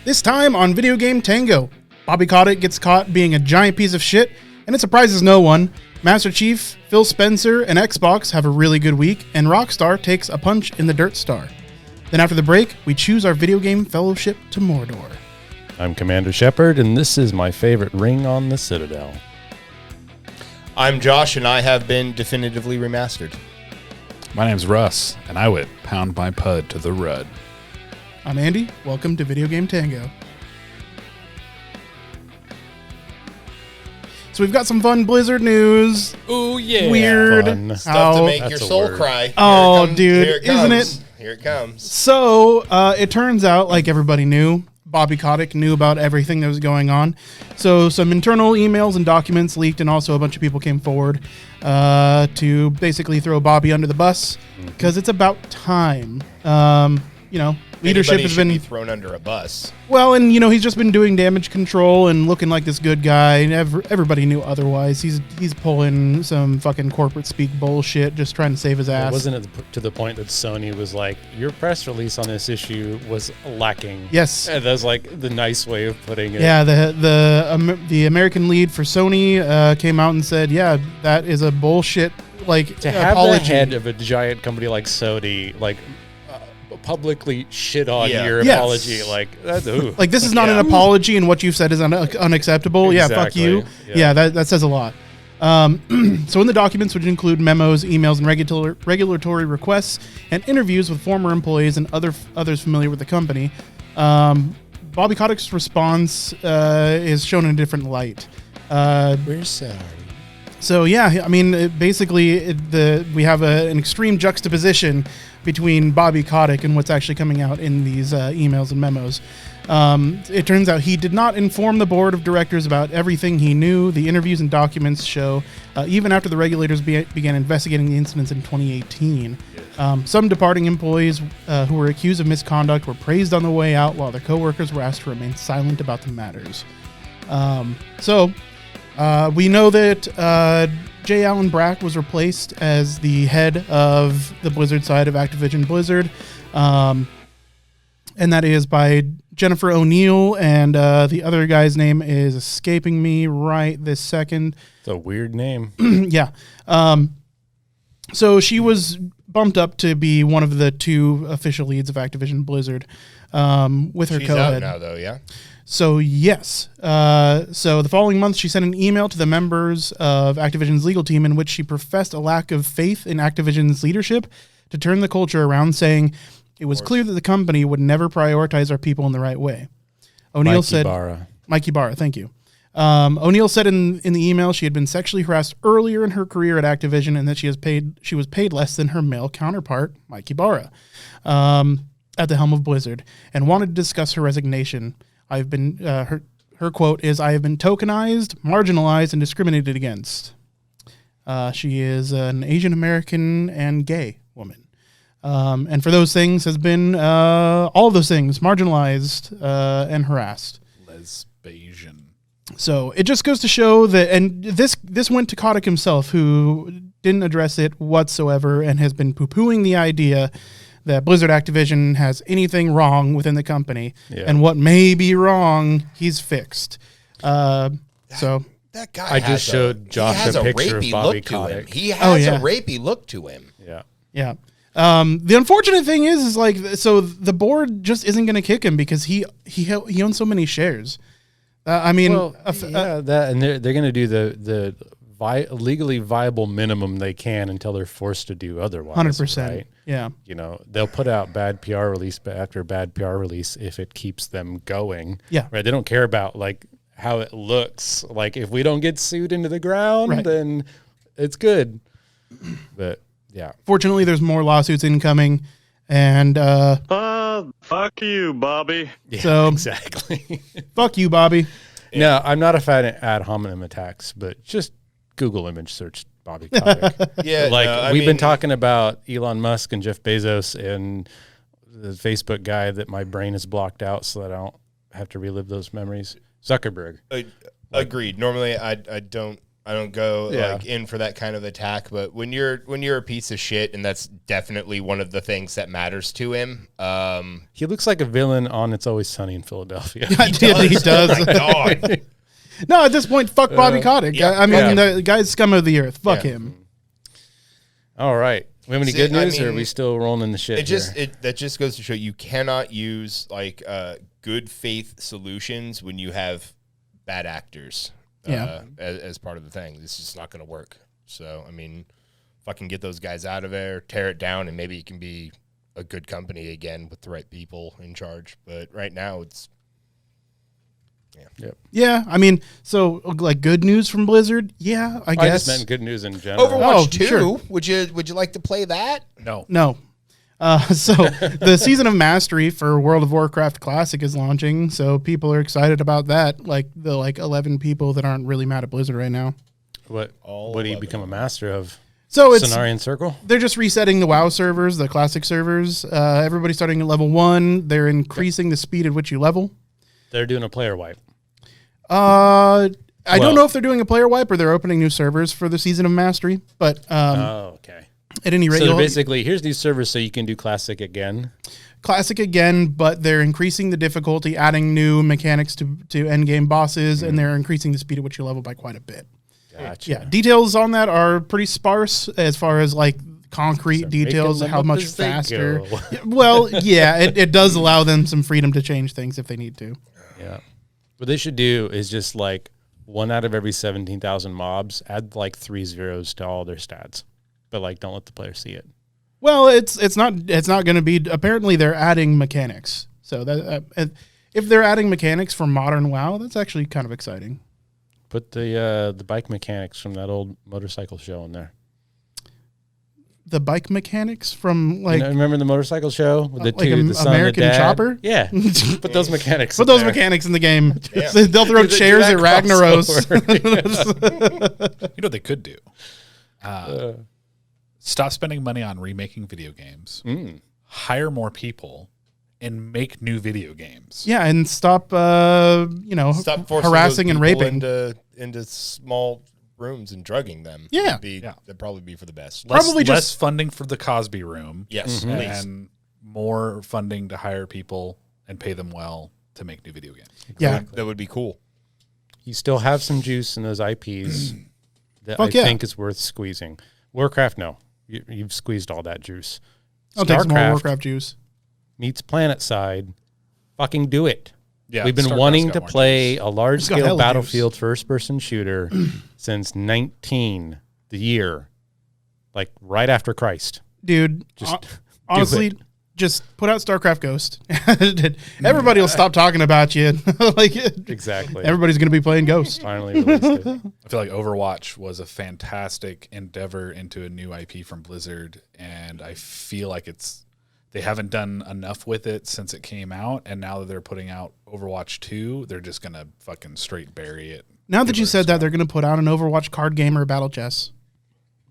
This time on Video Game Tango, Bobby Kotick gets caught being a giant piece of shit, and it surprises no one. Master Chief, Phil Spencer, and Xbox have a really good week, and Rockstar takes a punch in the Dirt Star. Then after the break, we choose our video game fellowship to Mordor. I'm Commander Shepard, and this is my favorite ring on the Citadel. I'm Josh, and I have been definitively remastered. My name's Russ, and I went pound my pud to the rud. I'm Andy. Welcome to Video Game Tango. So we've got some fun Blizzard news. Oh yeah, weird fun. Stuff to make That's your a soul word. cry. Oh, Here dude, it isn't comes. it? Here it comes. So it turns out, like everybody knew, Bobby Kotick knew about everything that was going on. So some internal emails and documents leaked, and also a bunch of people came forward to basically throw Bobby under the bus because it's about time. Leadership Anybody has should been be thrown under a bus. well, and he's just been doing damage control and looking like this good guy. And everybody knew otherwise. He's pulling some fucking corporate speak bullshit, just trying to save his ass. Wasn't it to the point that Sony was like, your press release on this issue was lacking? Yes. And that's like the nice way of putting it. Yeah, the American lead for Sony came out and said, yeah, that is a bullshit To have apology. the head of a giant company like Sony, like, publicly shit on your Yes. apology, like, ooh. Like, this is not an apology, and what you've said is unacceptable. Yeah, fuck Exactly. you. Yeah. Yeah, that says a lot. So in the documents, which include memos, emails, and regulatory requests, and interviews with former employees and others familiar with the company, Bobby Kotick's response is shown in a different light. We're sorry. So yeah, I mean, we have an extreme juxtaposition between Bobby Kotick and what's actually coming out in these emails and memos. It turns out he did not inform the board of directors about everything he knew. The interviews and documents show, even after the regulators began investigating the incidents in 2018, some departing employees who were accused of misconduct were praised on the way out, while their coworkers were asked to remain silent about the matters. We know that J. Allen Brack was replaced as the head of the Blizzard side of Activision Blizzard, and that is by Jennifer O'Neill, and the other guy's name is escaping me right this second. It's a weird name. Yeah. So she was bumped up to be one of the two official leads of Activision Blizzard with her She's co-head. out now, though, yeah? So, yes. So the following month, she sent an email to the members of Activision's legal team in which she professed a lack of faith in Activision's leadership to turn the culture around, saying it was clear that the company would never prioritize our people in the right way. O'Neill said, Mikey Barra, thank you. O'Neill said in the email she had been sexually harassed earlier in her career at Activision and that she was paid less than her male counterpart, Mikey Barra, at the helm of Blizzard, and wanted to discuss her resignation. I've been her quote is, "I have been tokenized, marginalized, and discriminated against." She is an Asian American and gay woman, and for those things has been all of those things marginalized and harassed. Lesbian. So it just goes to show that, and this went to Kotick himself, who didn't address it whatsoever and has been poo-pooing the idea that Blizzard Activision has anything wrong within the company, and what may be wrong, he's fixed. That guy I just showed Josh a picture of Bobby Kotick. He has a rapey look to him. Yeah. The unfortunate thing is like, so the board just isn't going to kick him because he owns so many shares. And they're going to do the legally viable minimum they can until they're forced to do otherwise. 100%. Right? Yeah. They'll put out bad PR release after bad PR release if it keeps them going. Yeah. Right. They don't care about like how it looks. Like if we don't get sued into the ground, then it's good. But yeah. Fortunately, there's more lawsuits incoming, and fuck you, Bobby. Yeah, so exactly. Fuck you, Bobby. Yeah. No, I'm not a fan of ad hominem attacks, but just Google image search Bobby Kotick. We've been talking about Elon Musk and Jeff Bezos and the Facebook guy that my brain is blocked out so that I don't have to relive those memories. Zuckerberg. Agreed. Normally, I don't like in for that kind of attack. But when you're a piece of shit, and that's definitely one of the things that matters to him. He looks like a villain on It's Always Sunny in Philadelphia. He does. Oh my God. No, at this point, fuck Bobby Kotick. Yeah. I mean, the guy's scum of the earth. Fuck him. All right. We have any good news, or are we still rolling in the shit? That just goes to show you cannot use like good faith solutions when you have bad actors. As part of the thing, this is not going to work. So I mean, fucking get those guys out of there, tear it down, and maybe it can be a good company again with the right people in charge. But right now, it's Yeah, I mean, so like good news from Blizzard. Yeah, I guess. I just meant good news in general. Overwatch 2. Sure. Would you like to play that? No. So the season of mastery for World of Warcraft Classic is launching, so people are excited about that. Like the 11 people that aren't really mad at Blizzard right now. What do you become a master of? So it's Cenarian Circle. They're just resetting the WoW servers, the Classic servers. Everybody's starting at level 1. They're increasing the speed at which you level. They're doing a player wipe. I don't know if they're doing a player wipe or they're opening new servers for the season of mastery, but okay. At any rate, so basically, here's these servers so you can do Classic again. Classic again, but they're increasing the difficulty, adding new mechanics to endgame bosses, and they're increasing the speed at which you level by quite a bit. Gotcha. Yeah, details on that are pretty sparse as far as like concrete details, how much faster. Well, yeah, it does allow them some freedom to change things if they need to. Yeah. What they should do is just like 1 out of every 17,000 mobs, add like 3 zeros to all their stats. But like, don't let the player see it. Well, it's not going to be. Apparently, they're adding mechanics. So that if they're adding mechanics for modern WoW, that's actually kind of exciting. Put the bike mechanics from that old motorcycle show in there. The bike mechanics from like remember the motorcycle show with the the son American and the dad? Chopper? Yeah, put those mechanics. Put those mechanics in the game. Yeah. They'll throw chairs at Ragnaros. You know what they could do? Stop spending money on remaking video games. Hire more people and make new video games. Yeah, and stop harassing and raping into small rooms and drugging them. Yeah, that'd probably be for the best. Less funding for the Cosby Room. Yes, and more funding to hire people and pay them well to make new video games. Yeah, that would be cool. You still have some juice in those IPs that I think is worth squeezing. Warcraft, no. You've squeezed all that juice. I'll take some more Warcraft juice. Meets Planet Side. Fucking do it. Yeah, we've been wanting to play a large-scale Battlefield first-person shooter since the year, like right after Christ. Dude, honestly, just put out StarCraft Ghost. Everybody will stop talking about you. Exactly. Everybody's going to be playing Ghost. Finally released it. I feel like Overwatch was a fantastic endeavor into a new IP from Blizzard, and I feel like they haven't done enough with it since it came out, and now that they're putting out Overwatch 2, they're just going to fucking straight bury it. Now that you said that, they're going to put out an Overwatch card game or battle chess.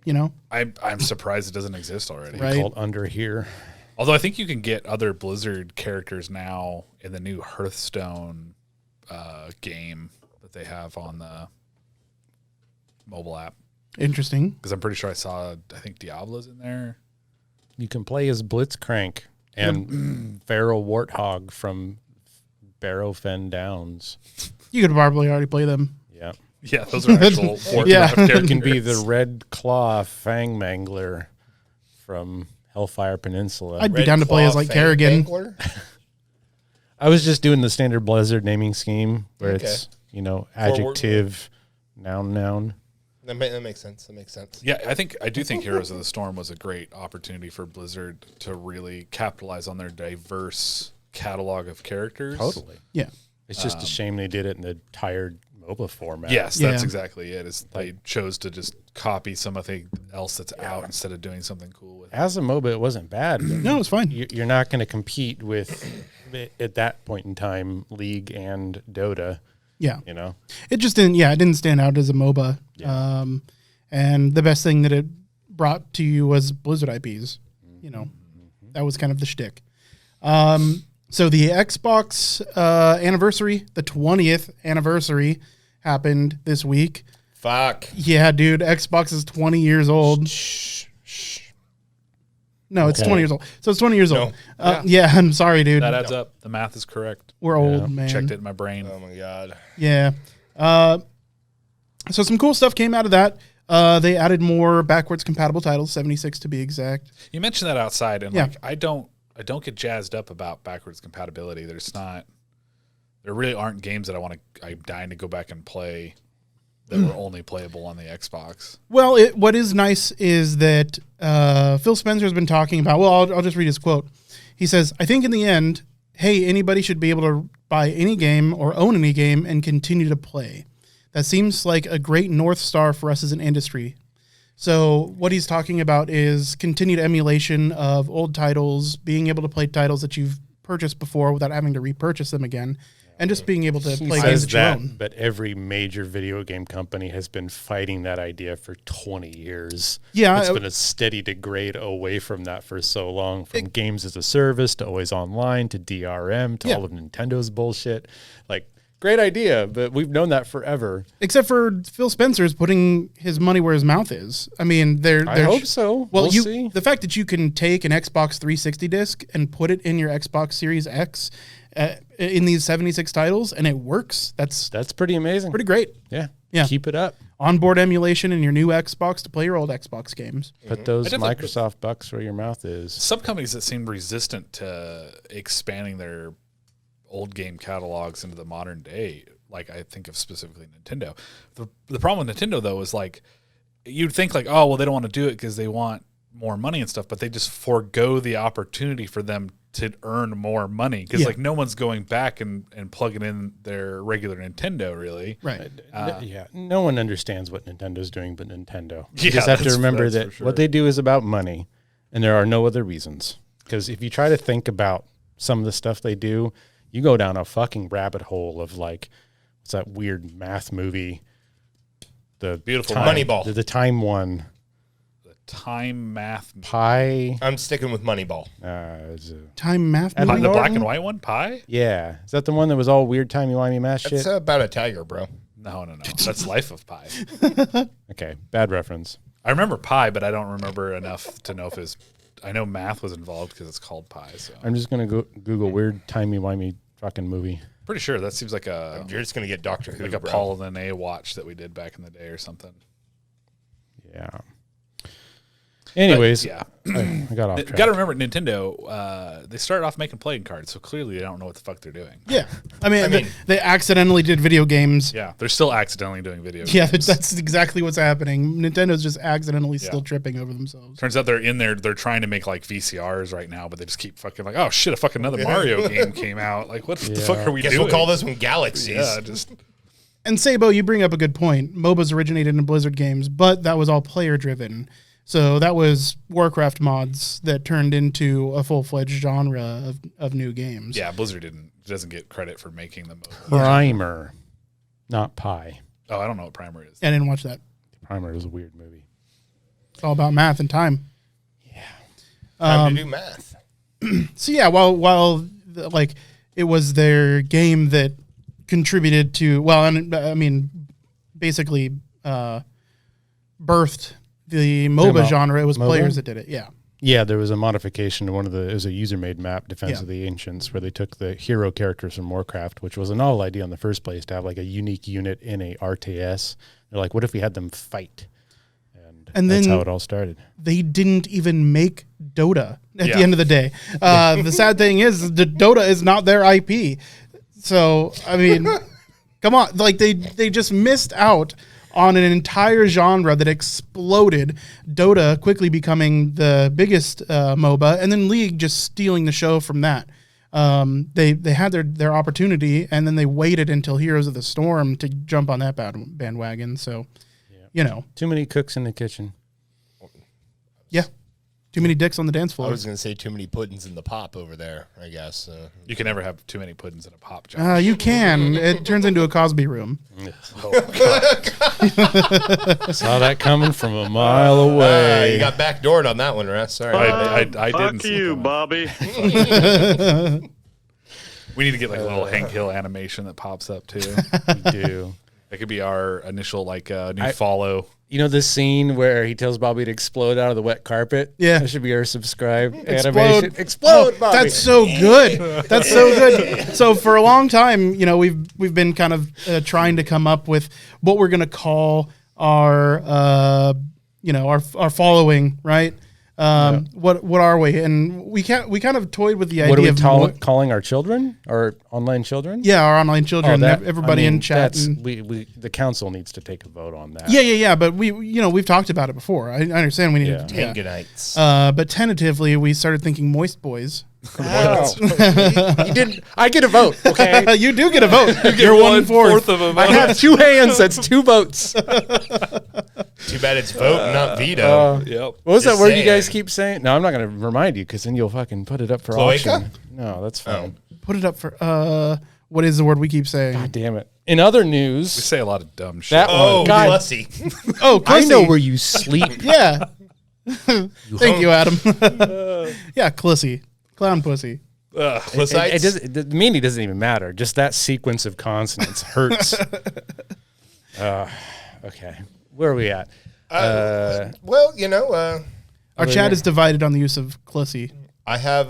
You know? I'm surprised it doesn't exist already. Right. Called Under Here. Although I think you can get other Blizzard characters now in the new Hearthstone game that they have on the mobile app. Interesting. Because I'm pretty sure I think Diablo's in there. You can play as Blitzcrank and Feral Warthog from Barrowfen Downs. You could probably already play them. Yeah. Yeah, those are actual Warcraft characters. You can be the Red Claw Fang Mangler from Hellfire Peninsula. I'd be down to play as like Kerrigan. I was just doing the standard Blizzard naming scheme where it's, adjective, noun. That makes sense. Yeah, I do think Heroes of the Storm was a great opportunity for Blizzard to really capitalize on their diverse catalog of characters. Totally. Yeah. It's just a shame they did it in the tired MOBA format. Yes, that's exactly it. They chose to just copy something else that's out instead of doing something cool with it. As a MOBA, it wasn't bad. No, it's fine. You're not going to compete with, at that point in time, League and Dota. Yeah. It just didn't, it didn't stand out as a MOBA. Yeah. And the best thing that it brought to you was Blizzard IPs. That was kind of the shtick. So the Xbox anniversary, the 20th anniversary, happened this week. Fuck. Yeah, dude. Xbox is 20 years old. No, it's 20 years old. So it's 20 years old. Yeah, I'm sorry, dude. That adds up. The math is correct. We're old, man. Checked it in my brain. Oh my god. Yeah. So some cool stuff came out of that. They added more backwards compatible titles, 76 to be exact. You mentioned that outside, and like I don't get jazzed up about backwards compatibility. There really aren't games that I'm dying to go back and play that were only playable on the Xbox. Well, what is nice is that Phil Spencer has been talking about, I'll just read his quote. He says, I think in the end, hey, anybody should be able to buy any game or own any game and continue to play. That seems like a great North Star for us as an industry. So what he's talking about is continued emulation of old titles, being able to play titles that you've purchased before without having to repurchase them again, and just being able to play games that you own. But every major video game company has been fighting that idea for 20 years. Yeah. It's been a steady degrade away from that for so long, from games as a service to always online to DRM to all of Nintendo's bullshit. Like, great idea, but we've known that forever. Except for Phil Spencer's putting his money where his mouth is. I mean, I hope so. We'll see. The fact that you can take an Xbox 360 disc and put it in your Xbox Series X in these 76 titles and it works, that's pretty amazing. Pretty great. Yeah. Keep it up. Onboard emulation in your new Xbox to play your old Xbox games. Put those Microsoft bucks where your mouth is. Some companies that seem resistant to expanding their old game catalogs into the modern day, like I think of specifically Nintendo. The problem with Nintendo though is like you'd think like, oh well, they don't want to do it because they want more money and stuff, but they just forego the opportunity for them to earn more money because like no one's going back and plugging in their regular Nintendo really. Right. No one understands what Nintendo's doing but Nintendo. You just have to remember that what they do is about money and there are no other reasons. Because if you try to think about some of the stuff they do, you go down a fucking rabbit hole of like, what's that weird math movie? The Beautiful Moneyball. The time one. The time math. Pi. I'm sticking with Moneyball. Time math movie? movie? The black and white one? Pi? Yeah. Is that the one that was all weird timey-wimey math shit? It's about a tiger, bro. No. That's Life of Pi. Okay. Bad reference. I remember Pi, but I don't remember enough to know if it's... I know math was involved because it's called Pi. So I'm just going to Google weird timey-wimey fucking movie. Pretty sure that seems like a... You're just going to get Doctor Who, like a Paul and A watch that we did back in the day or something. Yeah. Anyways, but, I got off track. Got to remember, Nintendo, they started off making playing cards, so clearly they don't know what the fuck they're doing. Yeah. I mean they accidentally did video games. Yeah, they're still accidentally doing video games. Yeah, that's exactly what's happening. Nintendo's just accidentally still tripping over themselves. Turns out they're trying to make like VCRs right now, but they just keep fucking like, oh shit, another Mario game came out. Like, what the fuck are we doing? We'll call this one Galaxies. Yeah, just... And Sabo, you bring up a good point. MOBAs originated in Blizzard games, but that was all player driven. So that was Warcraft mods that turned into a full-fledged genre of new games. Yeah, Blizzard doesn't get credit for making them. Primer, not Pi. Oh, I don't know what Primer is. I didn't watch that. Primer is a weird movie. It's all about math and time. Yeah. Time to do math. So yeah, while like it was their game that contributed to, well, and I mean, basically birthed the MOBA genre. It was MOBA? players that did it. Yeah. Yeah, there was a modification to it was a user-made map, Defense of the Ancients, where they took the hero characters from Warcraft, which was a novel idea in the first place, to have like a unique unit in a RTS. They're like, what if we had them fight? And that's how it all started. They didn't even make Dota at the end of the day. The sad thing is the Dota is not their IP. So, I mean, come on. Like they just missed out on an entire genre that exploded, Dota quickly becoming the biggest MOBA, and then League just stealing the show from that. They had their opportunity, and then they waited until Heroes of the Storm to jump on that bandwagon. So, you know. Too many cooks in the kitchen. Yeah. Too many dicks on the dance floor. I was going to say too many puddings in the pop over there, I guess. You can never have too many puddings in a pop, Josh. You can. It turns into a Cosby room. Oh, saw that coming from a mile away. You got backdoored on that one, Russ. Sorry. I didn't. Fuck you, Bobby. We need to get like a little Hank Hill animation that pops up too. We do. That could be our initial new follow. You know this scene where he tells Bobby to explode out of the wet carpet? Yeah. That should be our subscribe animation. Explode, Bobby. That's so good. That's so good. So for a long time, we've been kind of trying to come up with what we're going to call our following, right? What are we? And we kind of toyed with the idea of calling our children, our online children? Yeah, our online children. Everybody in chat. The council needs to take a vote on that. Yeah. But we've talked about it before. I understand we need to. Tangonites. But tentatively, we started thinking moist boys. Wow. You did. I get a vote. Okay, you do get a vote. You're 1/4 of them. I have 2 hands. That's 2 votes. Too bad it's vote, not veto. Yep. What was that word you guys keep saying? No, I'm not going to remind you because then you'll fucking put it up for auction. No, that's fine. Put it up for what is the word we keep saying? God damn it. In other news, we say a lot of dumb shit. That one, God. Clussy. Clussy. I know where you sleep. Yeah. Thank you, Adam. Yeah, Clussy. Clown pussy. The meaning doesn't even matter. Just that sequence of consonants hurts. Okay. Where are we at? Our chat is divided on the use of Clussy. I have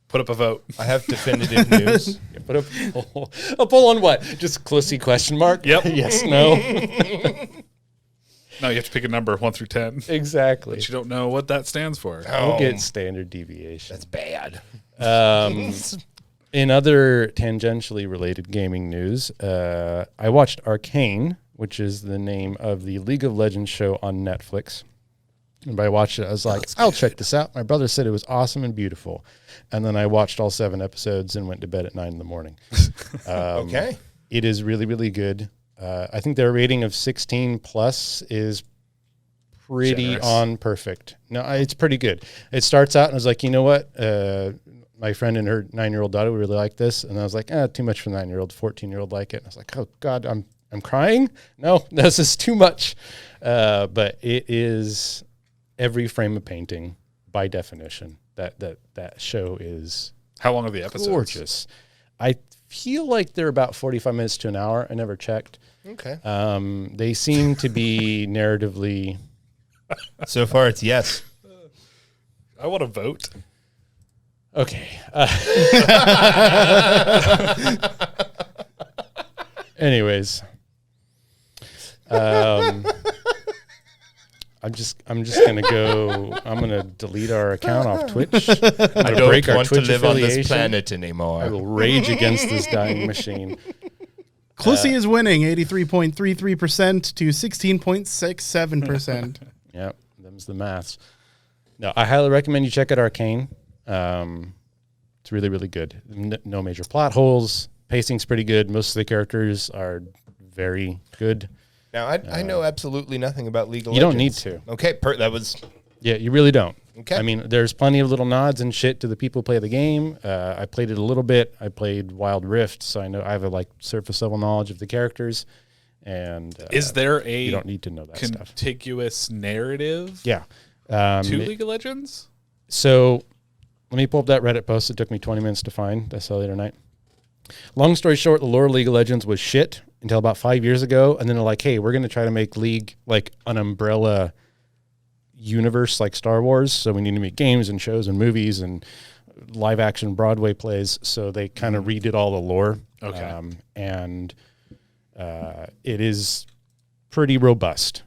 put up a vote. I have definitive news. Put up a poll on what? Just Clussy question mark? Yep. Yes, no. No, you have to pick a number 1 through 10. Exactly. But you don't know what that stands for. We'll get standard deviation. That's bad. In other tangentially related gaming news, I watched Arcane, which is the name of the League of Legends show on Netflix. And by watching it, I was like, I'll check this out. My brother said it was awesome and beautiful. And then I watched all 7 episodes and went to bed at 9 a.m. Okay. It is really, really good. I think their rating of 16 plus is pretty generous. On perfect. No, it's pretty good. It starts out and I was like, you know what? My friend and her 9-year-old daughter would really like this. And I was like, too much for 9-year-old, 14-year-old like it. And I was like, oh God, I'm crying. No, this is too much. But it is every frame of painting by definition. That show is How long are the episodes? Gorgeous. I feel like they're about 45 minutes to an hour. I never checked. Okay. They seem to be narratively. So far, it's yes. I want to vote. Okay. Anyways, I'm just gonna go. I'm gonna delete our account off Twitch. I don't want to live on this planet anymore. I will rage against this dying machine. Clussy is winning 83.33% to 16.67%. Yep, them's the maths. No, I highly recommend you check out Arcane. It's really, really good. No major plot holes. Pacing's pretty good. Most of the characters are very good. Now, I know absolutely nothing about League of Legends. You don't need to. Okay, that was... Yeah, you really don't. Okay. I mean, there's plenty of little nods and shit to the people who play the game. I played it a little bit. I played Wild Rift, so I know I have a surface level knowledge of the characters. And is there a you don't need to know that contiguous narrative? Yeah. To League of Legends? So let me pull up that Reddit post. It took me 20 minutes to find. I saw the other night. Long story short, the lore of League of Legends was shit until about 5 years ago. And then they're like, hey, we're going to try to make League like an umbrella universe like Star Wars. So we need to make games and shows and movies and live action Broadway plays. So they kind of redid all the lore. Okay. It is pretty robust.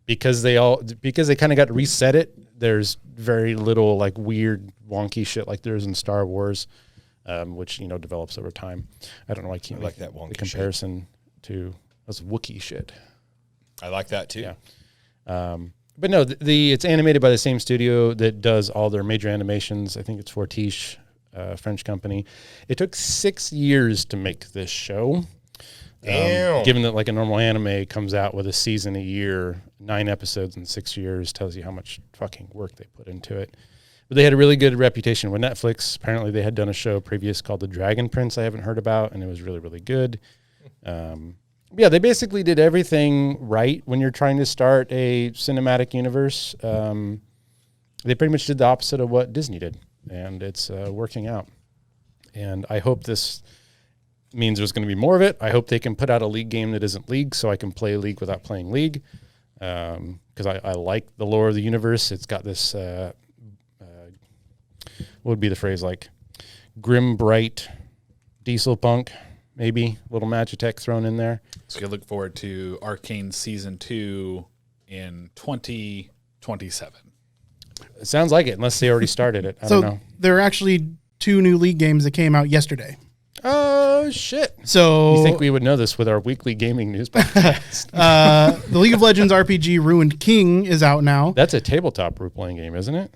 Because they kind of got to reset it. There's very little like weird wonky shit like there is in Star Wars, which develops over time. I don't know why I can't like that wonky the comparison to that's Wookiee shit. I like that too. Yeah. But no, it's animated by the same studio that does all their major animations. I think it's Fortiche, French company. It took 6 years to make this show. Given that like a normal anime comes out with a season a year, 9 episodes in 6 years tells you how much fucking work they put into it. But they had a really good reputation with Netflix. Apparently they had done a show previous called The Dragon Prince I haven't heard about, and it was really, really good. Yeah, they basically did everything right when you're trying to start a cinematic universe. They pretty much did the opposite of what Disney did, and it's working out. And I hope this... means there's going to be more of it. I hope they can put out a League game that isn't League so I can play League without playing League. Because I like the lore of the universe. It's got this, what would be the phrase, like grim, bright, diesel punk, maybe a little Magitech thrown in there. So you look forward to Arcane Season 2 in 2027. It sounds like it, unless they already started it. I don't know. There are actually 2 new League games that came out yesterday. Oh, shit. So you think we would know this with our weekly gaming news podcast? The League of Legends RPG Ruined King is out now. That's a tabletop role-playing game, isn't it?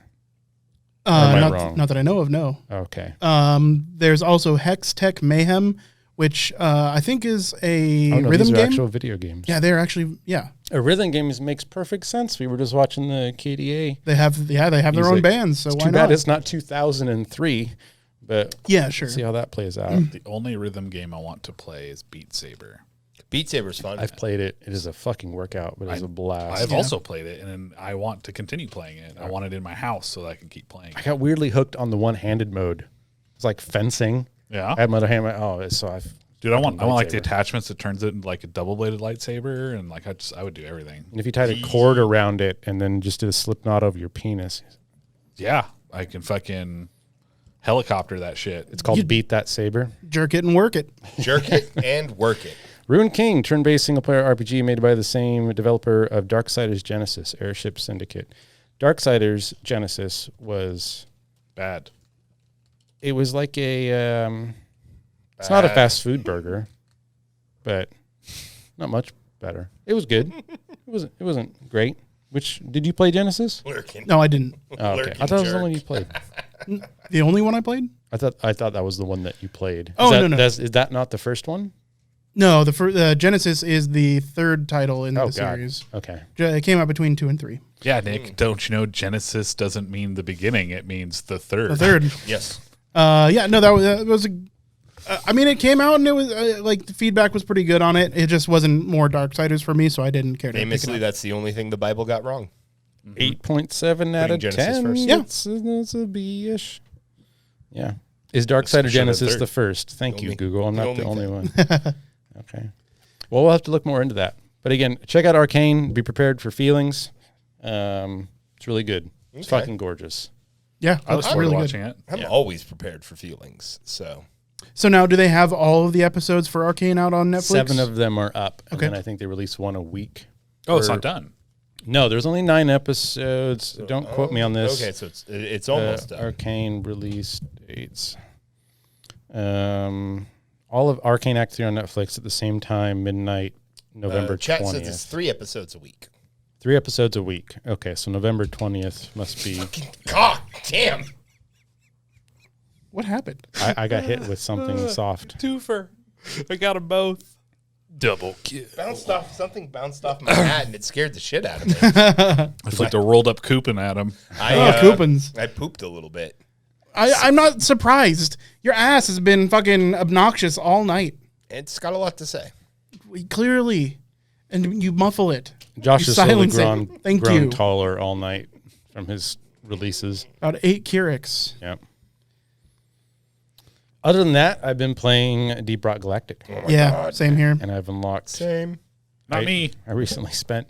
Am I wrong? Not that I know of, no. Okay. There's also Hex Tech Mayhem, which I think is a rhythm these are game. actual video games. Yeah, they're actually, yeah. A rhythm game makes perfect sense. We were just watching the KDA. They have their own bands, so it's why too not? bad it's not 2003, but yeah, sure. We'll see how that plays out. The only rhythm game I want to play is Beat Saber. Beat Saber's fun. I've played it. It is a fucking workout, but it's a blast. I've also played it, and I want to continue playing it. I want it in my house so that I can keep playing. I got weirdly hooked on the one-handed mode. It's like fencing. Yeah. I had my other hand. Dude, I want like the attachments that turns it into like a double-bladed lightsaber, and like I would do everything. And if you tied a cord around it and then just did a slip knot over your penis. Yeah, I can fucking helicopter that shit. It's called Beat That Saber. Jerk it and work it. Jerk it and work it. Ruined King, turn-based single-player RPG made by the same developer of Darksiders Genesis, Airship Syndicate. Darksiders Genesis was bad. It was like a... it's not a fast food burger, but not much better. It was good. It wasn't great. Which did you play Genesis? Lurking. No, I didn't. Oh, okay. I thought it was the one you played. The only one I played? I thought that was the one that you played. No. Is that not the first one? No, the Genesis is the third title in the series. Okay. It came out between 2 and 3. Yeah, Nick, don't you know Genesis doesn't mean the beginning, it means the third. The third. Yes. That was a... I mean, it came out and it was the feedback was pretty good on it. It just wasn't more Darksiders for me, so I didn't care to Famously, pick it up. that's the only thing the Bible got wrong. 8.7 out of Genesis 10. first. Yeah. It's a B-ish. Yeah. Is Darksiders Genesis the first? Thank you, Google. I'm not the only one. Okay. Well, we'll have to look more into that. But again, check out Arcane. Be prepared for feelings. It's really good. It's fucking gorgeous. Yeah, I was really watching it. I'm always prepared for feelings. So now, do they have all of the episodes for Arcane out on Netflix? 7 of them are up. Okay. And then I think they release one a week. Oh, it's not done. No, there's only 9 episodes. Don't quote me on this. Okay, so it's almost done. Arcane release dates. All of Arcane Act 3 on Netflix at the same time, midnight, November 20th. Chat says it's 3 episodes a week. 3 episodes a week. Okay, so November 20th must be... God damn. What happened? I got hit with something soft. Twofer. I got them both. Double kill. Something bounced off my hat and it scared the shit out of me. I flicked a rolled up coupon at him. Coupons. I pooped a little bit. I'm not surprised. Your ass has been fucking obnoxious all night. It's got a lot to say. Clearly. And you muffle it. Josh You has slowly silence it. grown taller all night from his releases. About 8 Keurig. Yep. Other than that, I've been playing Deep Rock Galactic. God, same here. And I've unlocked... Same. Not me. I recently spent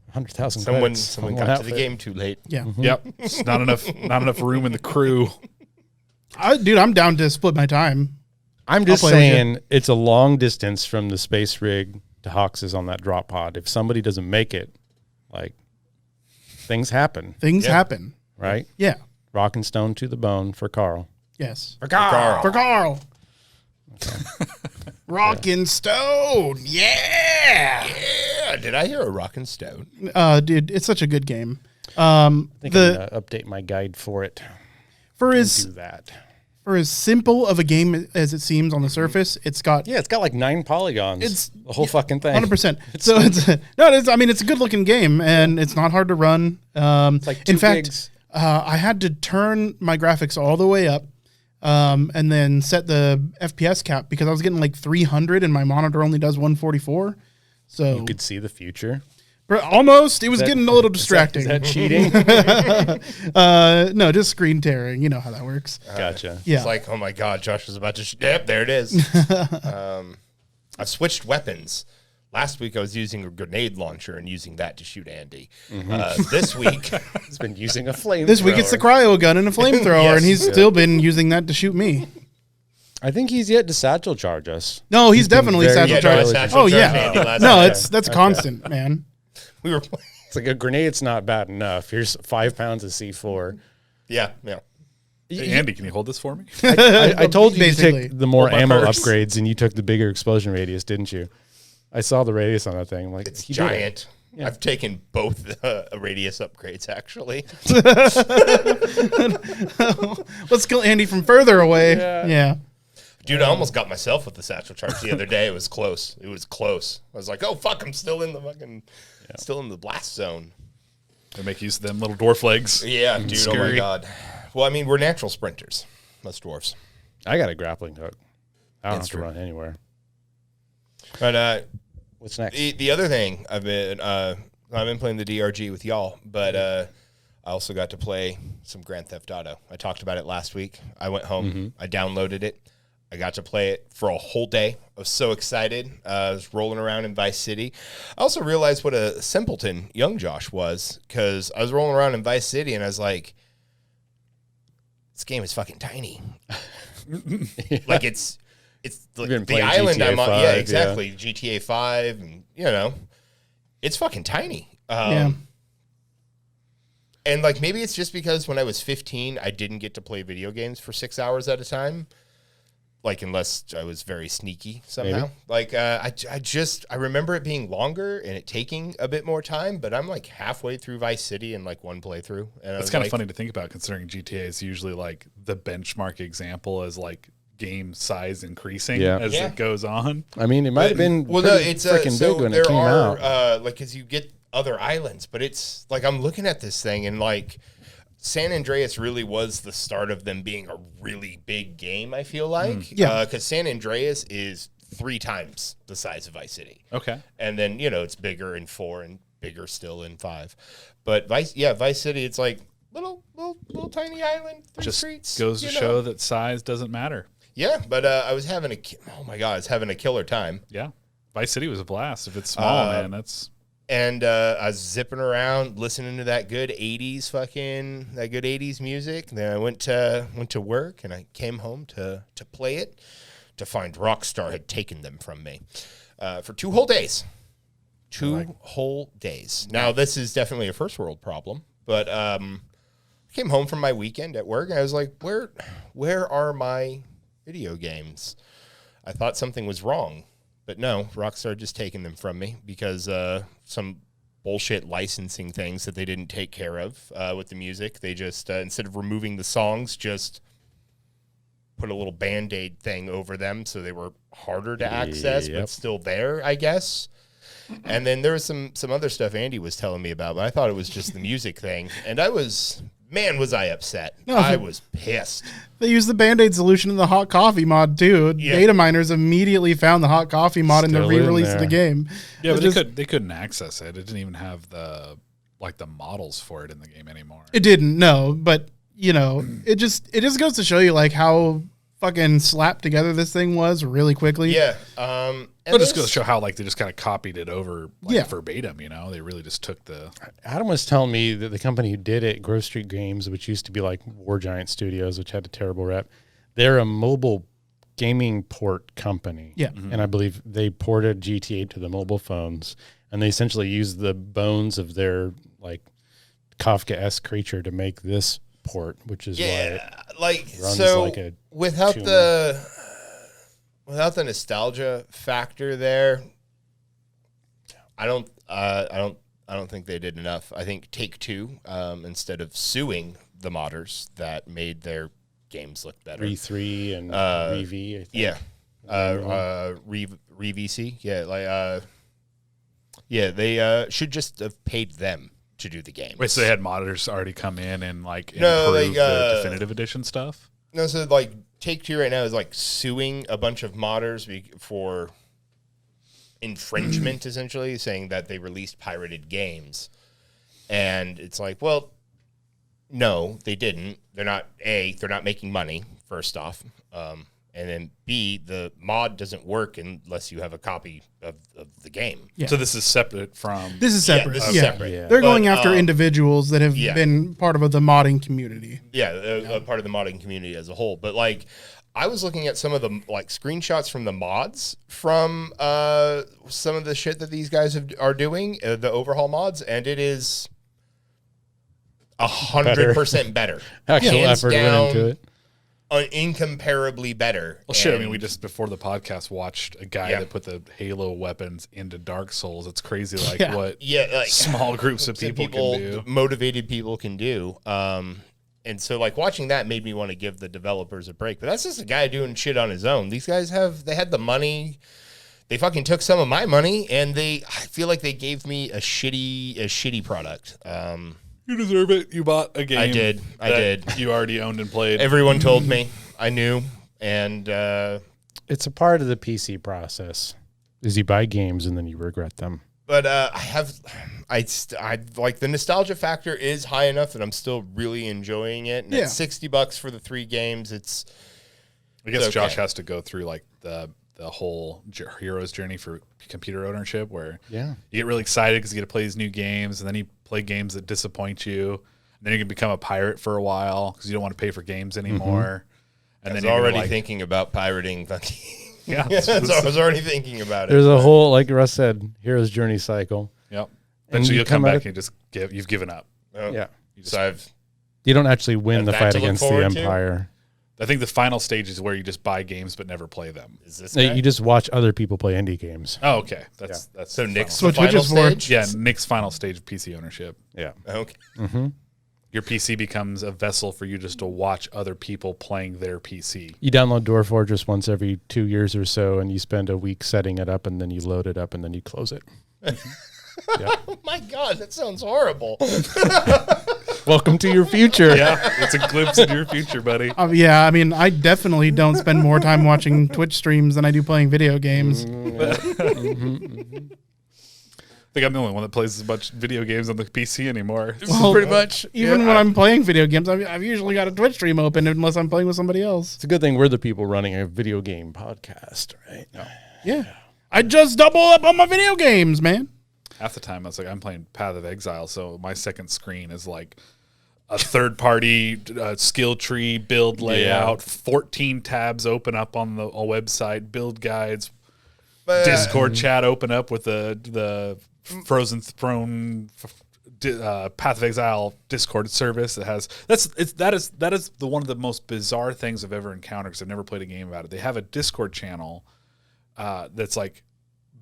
100,000 Someone got to the game too late. Yeah. Mm-hmm. Yep. It's not enough room in the crew. Dude, I'm down to split my time. I'm just saying it's a long distance from the space rig to Hawks' on that drop pod. If somebody doesn't make it, things happen. Things happen. Right? Yeah. Rock and stone to the bone for Carl. Yes. For Carl. For Carl. Okay. Rock and Stone. Yeah. Yeah. Did I hear a Rock and Stone? Dude, it's such a good game. I think I'm going to update my guide for it. For do as that. For as simple of a game as it seems on the surface, it's got like 9 polygons. It's the whole fucking thing. 100%. So it's a good looking game and it's not hard to run. It's like 2 in fact, gigs. I had to turn my graphics all the way up and then set the FPS cap because I was getting like 300 and my monitor only does 144. So you could see the future. Almost. It was getting a little distracting. Is that cheating? No, just screen tearing. You know how that works. Gotcha. Yeah. It's like, oh my God, Josh was about to. Yep, there it is. I've switched weapons. Last week I was using a grenade launcher and using that to shoot Andy. This week He's been using a flamethrower. This week it's the cryo gun and a flamethrower, Yes. and he's still been using that to shoot me. I think he's yet to satchel charge us. No, he's definitely very- satchel charge. satchel Oh charge yeah. Andy last No, night. that's constant, man. We were. It's like a grenade's not bad enough. Here's 5 pounds of C4. Yeah. Hey, Andy, can you hold this for me? I told you to Basically. take the more Hold my ammo purse. upgrades, and you took the bigger explosion radius, didn't you? I saw the radius on that thing. I'm like, It's he did it. giant. Yeah. I've taken both radius upgrades, actually. Let's kill Andy from further away. Yeah. Dude, I almost got myself with the satchel charge the other day. It was close. I was like, oh, fuck, I'm still in the still in the blast zone. They make use of them little dwarf legs. Yeah, dude, oh my Scary. God. Well, I mean, we're natural sprinters, us dwarfs. I got a grappling hook. I don't That's have to true. run anywhere. But What's next? the other thing, I've been playing the DRG with y'all, but I also got to play some Grand Theft Auto. I talked about it last week. I went home, I downloaded it. I got to play it for a whole day. I was so excited. I was rolling around in Vice City. I also realized what a simpleton young Josh was, because I was rolling around in Vice City and I was like, this game is fucking tiny. Like it's like been the playing island GTA I'm on. 5, Yeah, exactly. GTA 5, and it's fucking tiny. Yeah. And like maybe it's just because when I was 15, I didn't get to play video games for 6 hours at a time. Like unless I was very sneaky somehow. Maybe. Like I remember it being longer and it taking a bit more time, but I'm like halfway through Vice City in like one playthrough. And It's kind of funny to think about, considering GTA is usually like the benchmark example as like game size increasing as it goes on. I mean, it might have been it's freaking big when it came out. Like, because you get other islands, but it's like I'm looking at this thing and like San Andreas really was the start of them being a really big game. I feel like, because San Andreas is 3 times the size of Vice City. Okay, and then it's bigger in 4 and bigger still in 5. But Vice City, it's like little tiny island, 3 just streets. goes to show that size doesn't matter. Yeah, but I was having I was having a killer time. Yeah, Vice City was a blast. If it's small, man, that's. And I was zipping around, listening to that good 80s music. And then I went to work, and I came home to play it, to find Rockstar had taken them from me for 2 whole days. 2 whole days. Now, this is definitely a first world problem, but I came home from my weekend at work, and I was like, where are my video games? I thought something was wrong. But no, Rockstar just taking them from me because some bullshit licensing things that they didn't take care of with the music. They just, instead of removing the songs, just put a little Band-Aid thing over them so they were harder to access, but still there, I guess. And then there was some other stuff Andy was telling me about, but I thought it was just the music thing. And was I upset. No, I was pissed. They used the Band-Aid solution in the hot coffee mod too. Yeah. Data miners immediately found the hot coffee mod in the Still in re-release of there. the game. Yeah, but just, they couldn't access it. It didn't even have the models for it in the game anymore. It didn't, no, but it just goes to show you like how fucking slapped together this thing was really quickly. Yeah. But just goes to show how like they just kind of copied it over verbatim. They really just took the. Adam was telling me that the company who did it, Grove Street Games, which used to be like War Giant Studios, which had a terrible rep, they're a mobile gaming port company. Yeah. And I believe they ported GTA to the mobile phones, and they essentially used the bones of their like Kafka-esque creature to make this port, which is why it runs like a without tumor. Without the nostalgia factor there, I don't think they did enough. I think Take-Two, instead of suing the modders that made their games look better, Re3 and Rev, I think. yeah, ReVC, they should just have paid them to do the game. Wait, so they had modders already come in and like No, improve the definitive edition stuff? No, so like Take-Two right now is like suing a bunch of modders for infringement, essentially, saying that they released pirated games. And it's like, well, no, they didn't. They're not making money, first off. And then B, the mod doesn't work unless you have a copy of the game. Yeah. So this is separate from... This is separate. Yeah, this is separate. Yeah. They're going after individuals that have been part of the modding community. Yeah, a part of the modding community as a whole. But, like, I was looking at some of the, like, screenshots from the mods from some of the shit that these guys are doing, the overhaul mods, and it is 100% better. Actual effort went into it. Incomparably better. Well, shit. I mean, we just before the podcast watched a guy that put the Halo weapons into Dark Souls. It's crazy, what small groups of people can do. Motivated people can do. And so, like, watching that made me want to give the developers a break. But that's just a guy doing shit on his own. These guys had the money. They fucking took some of my money, and I feel like they gave me a shitty product. You deserve it. You bought a game. I did. You already owned and played. Everyone told me. I knew. And it's a part of the PC process. Is you buy games and then you regret them. But I like the nostalgia factor is high enough that I'm still really enjoying it. And at $60 for the 3 games, I guess Josh has to go through like the whole hero's journey for computer ownership, where you get really excited because you get to play these new games, and then you play games that disappoint you, and then you can become a pirate for a while because you don't want to pay for games anymore. And then you're already thinking about pirating. Yeah, so I was already thinking about it. There's a whole, like Russ said, hero's journey cycle. Yep. And so you'll come back and you've given up. Yeah. You don't actually win the fight against the Empire. I think the final stage is where you just buy games but never play them. Is this you just watch other people play indie games. Oh, okay. That's so Nick's final stage? Yeah, Nick's final stage of PC ownership. Yeah. Okay. Mm-hmm. Your PC becomes a vessel for you just to watch other people playing their PC. You download Dwarf Fortress once every 2 years or so, and you spend a week setting it up, and then you load it up, and then you close it. Oh my God, that sounds horrible. Welcome to your future. Yeah, it's a glimpse into your future, buddy. Yeah, I mean, I definitely don't spend more time watching Twitch streams than I do playing video games. I think I'm the only one that plays as much video games on the PC anymore. Well, pretty much. Even when I'm playing video games, I've usually got a Twitch stream open unless I'm playing with somebody else. It's a good thing we're the people running a video game podcast, right? Yeah. I just double up on my video games, man. Half the time, I'm playing Path of Exile, so my second screen is like a third-party skill tree, build layout, 14 tabs open up on a website, build guides, Discord chat open up with the Frozen Throne Path of Exile Discord service. That is the one of the most bizarre things I've ever encountered because I've never played a game about it. They have a Discord channel that's like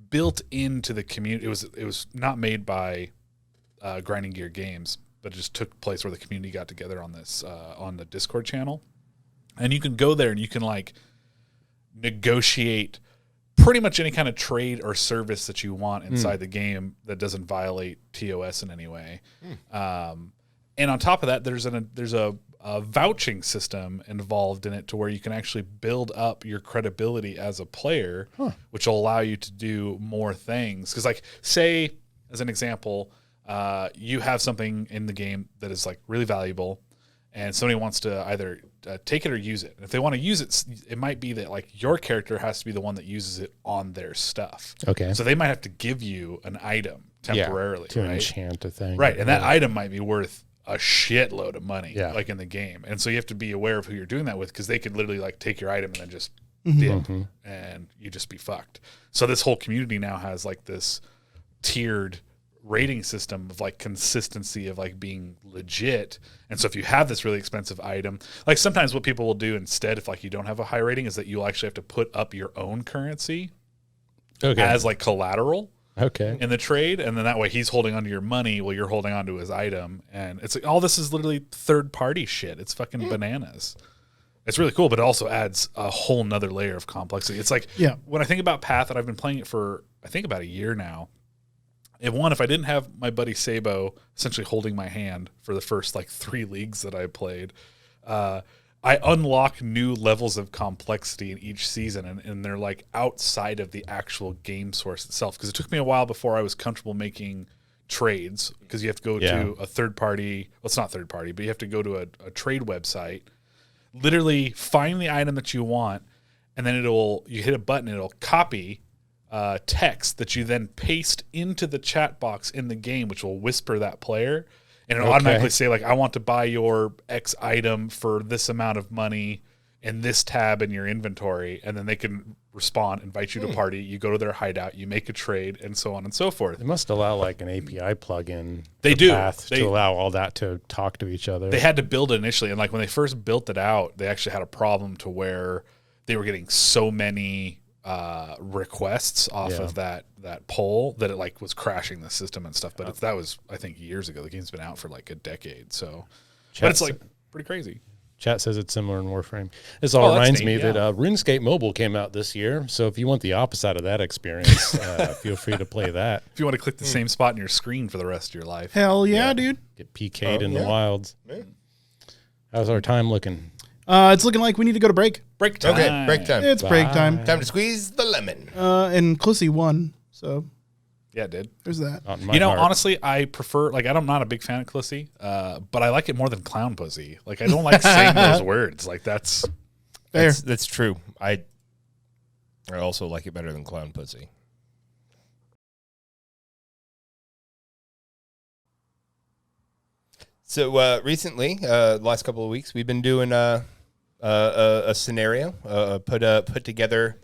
built into the community. It was not made by Grinding Gear Games, but it just took place where the community got together on this on the Discord channel, and you can go there and you can like negotiate pretty much any kind of trade or service that you want inside the game that doesn't violate TOS in any way. And on top of that, there's a vouching system involved in it to where you can actually build up your credibility as a player, which will allow you to do more things. Because, like, say, as an example, you have something in the game that is, like, really valuable, and somebody wants to either take it or use it. And if they want to use it, it might be that, like, your character has to be the one that uses it on their stuff. Okay. So they might have to give you an item temporarily, to right? enchant a thing. Right, and that item might be worth a shitload of money, like in the game. And so you have to be aware of who you're doing that with, because they could literally like take your item and then just dip and you just be fucked. So this whole community now has like this tiered rating system of like consistency of like being legit. And so if you have this really expensive item, like sometimes what people will do instead, if like you don't have a high rating, is that you'll actually have to put up your own currency as like collateral. In the trade, and then that way he's holding onto your money while you're holding onto his item, and it's like all this is literally third party shit. It's fucking bananas. It's really cool, but it also adds a whole nother layer of complexity. It's like when I think about Path, and I've been playing it for I think about a year now. If I didn't have my buddy Sabo essentially holding my hand for the first like 3 leagues that I played, I unlock new levels of complexity in each season, and they're like outside of the actual game source itself. Because it took me a while before I was comfortable making trades, because you have to go to a third party. Well, it's not third party, but you have to go to a trade website, literally find the item that you want, and then you hit a button, it'll copy text that you then paste into the chat box in the game, which will whisper that player. And it'll automatically say, like, I want to buy your X item for this amount of money in this tab in your inventory. And then they can respond, invite you to party. You go to their hideout, you make a trade, and so on and so forth. They must allow, like, an API plugin. They do. To allow all that to talk to each other. They had to build it initially. And, like, when they first built it out, they actually had a problem to where they were getting so many requests off of that poll that it like was crashing the system and stuff. But that was, I think, years ago. The game's been out for like a decade, so but it's like pretty crazy. Chat says it's similar in Warframe. This all reminds me that RuneScape Mobile came out this year, so if you want the opposite of that experience, feel free to play that. If you want to click the same spot in your screen for the rest of your life. Hell yeah, dude. Get PK'd in the wilds. Man. How's our time looking? It's looking like we need to go to break. Break time. Okay, break time. It's break time. Time to squeeze the lemon. And Clissy won, so yeah, it did. There's that. Honestly, I prefer, like, I'm not a big fan of Clissy, but I like it more than Clown Pussy. Like, I don't like saying those words. Like, that's true. I also like it better than Clown Pussy. So recently, the last couple of weeks, we've been doing a scenario, put together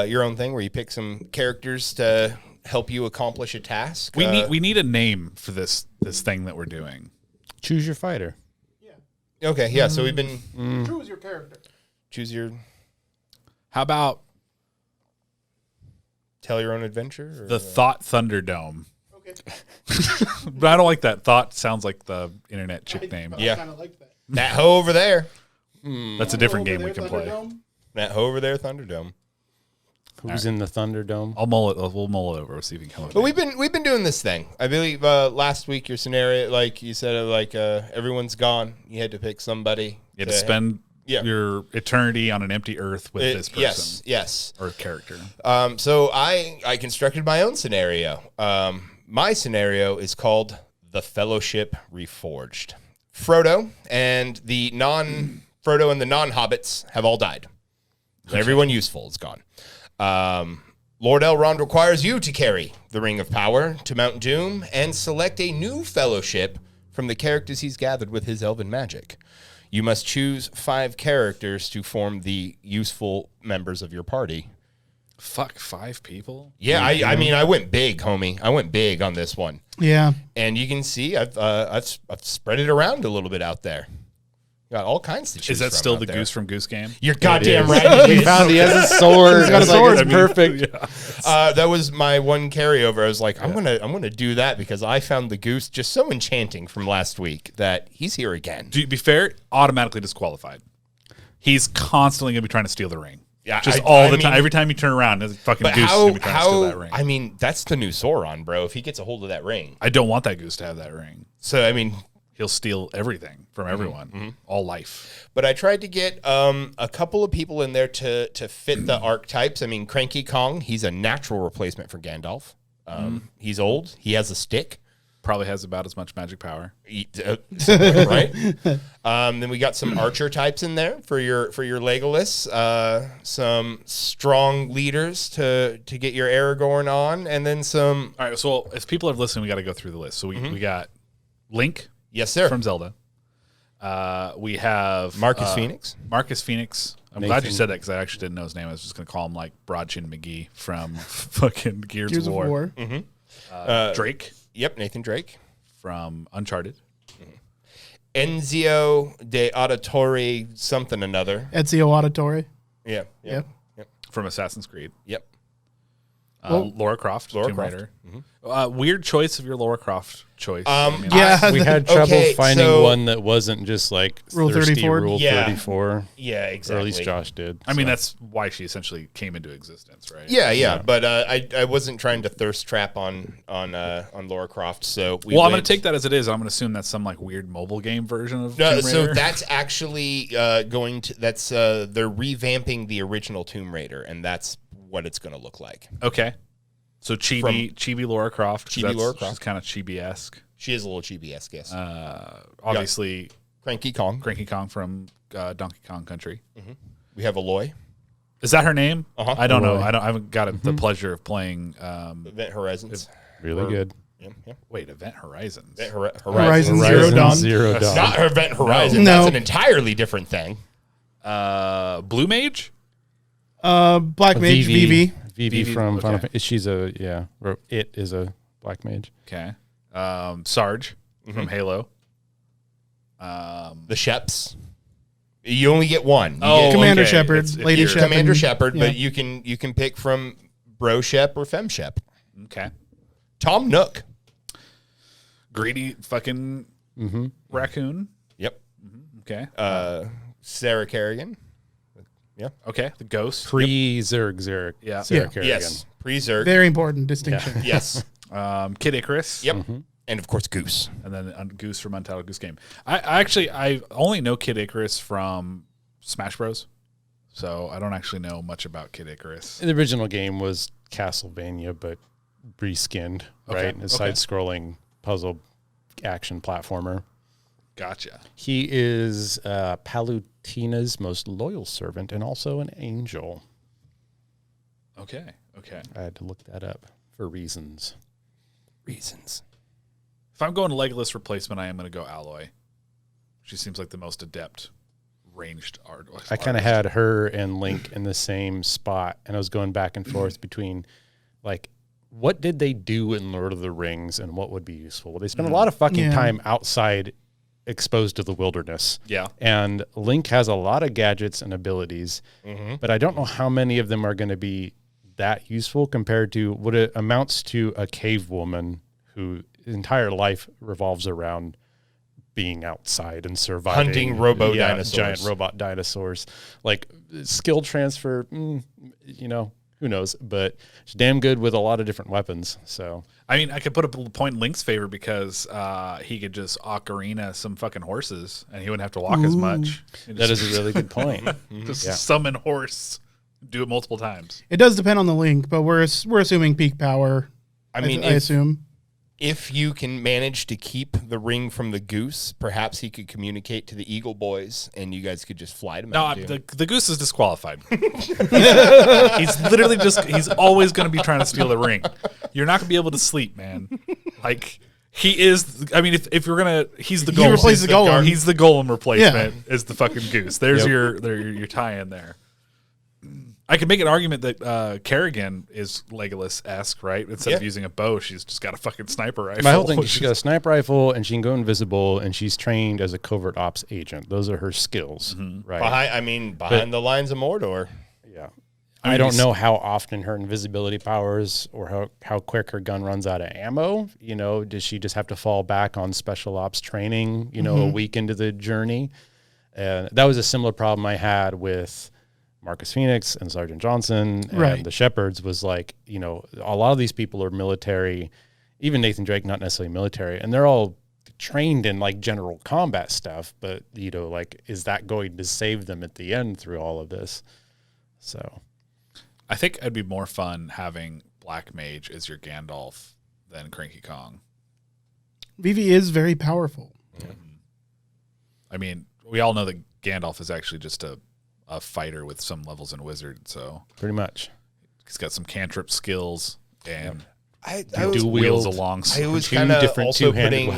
your own thing where you pick some characters to help you accomplish a task. We need a name for this thing that we're doing. Choose your fighter. Yeah. Okay. Yeah. So we've been choose your character. Choose your. How about tell your own adventure? Or the Thought Thunderdome. But I don't like that. Thought sounds like the internet chick name. Yeah. I kind of like that. That hoe over there. That's a different game we can play. That hoe over there, Thunderdome. Who's in the Thunderdome? We'll mull it over. We'll see if we can come up. But we've been doing this thing. I believe last week your scenario, like you said, everyone's gone. You had to pick somebody. You had to spend your eternity on an empty earth with this person. Yes. Or character. So I constructed my own scenario. My scenario is called The Fellowship Reforged. Frodo and the non-hobbits have all died. Okay. Everyone useful is gone. Lord Elrond requires you to carry the Ring of Power to Mount Doom and select a new fellowship from the characters he's gathered with his elven magic. You must choose 5 characters to form the useful members of your party. Fuck, 5 people? Yeah, I mean, I went big, homie. I went big on this one. Yeah, and you can see I've spread it around a little bit out there. Got all kinds to choose. Is that from still the there. Goose from Goose Game? You're goddamn right. He found he has a sword. He's got a sword. It's perfect. Yeah. That was my one carryover. I was like, I'm gonna do that because I found the goose just so enchanting from last week that he's here again. To be fair, automatically disqualified. He's constantly gonna be trying to steal the ring. Yeah, just all the time. Every time you turn around, there's a fucking goose gonna be trying to steal that ring. I mean, that's the new Sauron, bro. If he gets a hold of that ring, I don't want that goose to have that ring. So I mean, he'll steal everything from everyone, all life. But I tried to get a couple of people in there to fit the archetypes. I mean, Cranky Kong, he's a natural replacement for Gandalf. He's old. He has a stick. Probably has about as much magic power. Right? Then we got some archer types in there for your Legolas. Some strong leaders to get your Aragorn on. And then some... All right, so if people are listening, we got to go through the list. So we got Link. Yes, sir. From Zelda. We have Marcus Phoenix. Marcus Phoenix. I'm glad you said that because I actually didn't know his name. I was just going to call him like Broadchin McGee from fucking Gears of War. Drake. Yep, Nathan Drake. From Uncharted. Enzio de Auditore something another. Ezio Auditore. Yep. From Assassin's Creed. Yep. Lara Croft, Tomb Raider. Weird choice of your Lara Croft choice. We had trouble finding one that wasn't just like Rule 34. Rule 34. Yeah, exactly. Or at least Josh did. I mean, that's why she essentially came into existence, right? Yeah. But I wasn't trying to thirst trap on Lara Croft. So I'm going to take that as it is. I'm going to assume that's some like weird mobile game version of Tomb Raider. So that's actually they're revamping the original Tomb Raider, and that's what it's going to look like. Okay. So chibi Lara Croft. Chibi Lara Croft. She's kind of chibi-esque. She is a little chibi-esque, yes. Obviously, Cranky Kong from Donkey Kong Country. Mm-hmm. We have Aloy. Is that her name? Uh-huh. I don't know. I haven't got the pleasure of playing Event Horizons. Really good. Yeah. Wait, Event Horizons. Horizon Zero Dawn. Zero Dawn. Not Event Horizon. No. That's an entirely different thing. Blue Mage? Black Mage, Vivi. Vivi from Final Fantasy. She's it is a black mage. Okay. Sarge from Halo. The Sheps. You only get one. Commander Shepard, Lady Shep. Commander Shepard, but you can pick from Bro Shep or Fem Shep. Okay. Tom Nook. Greedy fucking raccoon. Yep. Okay. Sarah Kerrigan. Yeah. Okay. The Ghost. Pre-Zerg. Yeah. Sarah Kerrigan. Yes. Pre-Zerg. Very important distinction. Yeah. Yes. Kid Icarus. Yep. And of course Goose. And then Goose from Untitled Goose Game. I only know Kid Icarus from Smash Bros. So I don't actually know much about Kid Icarus. The original game was Castlevania, but reskinned, right? A side-scrolling puzzle action platformer. Gotcha. He is Palutina's most loyal servant and also an angel. Okay. I had to look that up for reasons. If I'm going Legolas replacement, I am going to go Aloy. She seems like the most adept ranged artist. I kind of had her and Link in the same spot, and I was going back and forth between, like, what did they do in Lord of the Rings and what would be useful? Well, they spent a lot of fucking time outside, exposed to the wilderness. Yeah. And Link has a lot of gadgets and abilities, but I don't know how many of them are going to be that useful compared to what it amounts to a cave woman whose entire life revolves around being outside and surviving. Hunting dinosaurs. Giant robot dinosaurs. Like, skill transfer, who knows? But she's damn good with a lot of different weapons. So, I mean, I could put a point in Link's favor because he could just ocarina some fucking horses and he wouldn't have to walk as much. That is a really good point. Just summon horse, do it multiple times. It does depend on the Link, but we're assuming peak power. I assume. If you can manage to keep the ring from the goose, perhaps he could communicate to the Eagle Boys, and you guys could just fly to Mountain Dew. The goose is disqualified. He's always going to be trying to steal the ring. You're not going to be able to sleep, man. Like, he is, I mean, if you're going to, he's the golem. He replaces the golem. He's the golem replacement is the fucking goose. There's your tie-in there. I could make an argument that Kerrigan is Legolas-esque, right? Instead of using a bow, she's just got a fucking sniper rifle. My whole thing is she's got a sniper rifle, and she can go invisible, and she's trained as a covert ops agent. Those are her skills, right? Behind the lines of Mordor. Yeah. I don't know how often her invisibility powers or how quick her gun runs out of ammo. Does she just have to fall back on special ops training, a week into the journey? And that was a similar problem I had with Marcus Phoenix and Sergeant Johnson and the Shepherds was like, a lot of these people are military, even Nathan Drake, not necessarily military, and they're all trained in like general combat stuff, but is that going to save them at the end through all of this? So I think it'd be more fun having Black Mage as your Gandalf than Cranky Kong. Vivi is very powerful. Mm-hmm. I mean, we all know that Gandalf is actually just a fighter with some levels in Wizard, so pretty much he's got some cantrip skills and I was kind of also putting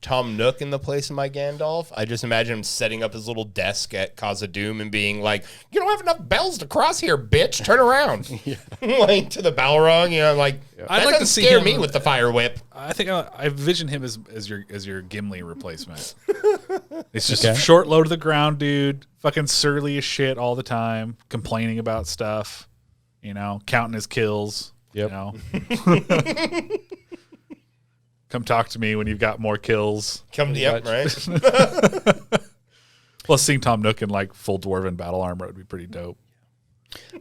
Tom Nook in the place of my Gandalf. I just imagine him setting up his little desk at Khazad-dûm and being like, "You don't have enough bells to cross here, bitch. Turn around." Like to the Balrog, I'd like to scare me with the fire whip. I think I envision him as your Gimli replacement. It's just a short low to the ground, dude. Fucking surly as shit all the time, complaining about stuff. Counting his kills. Yep. You know? Come talk to me when you've got more kills. Right? Plus, seeing Tom Nook in like full dwarven battle armor would be pretty dope.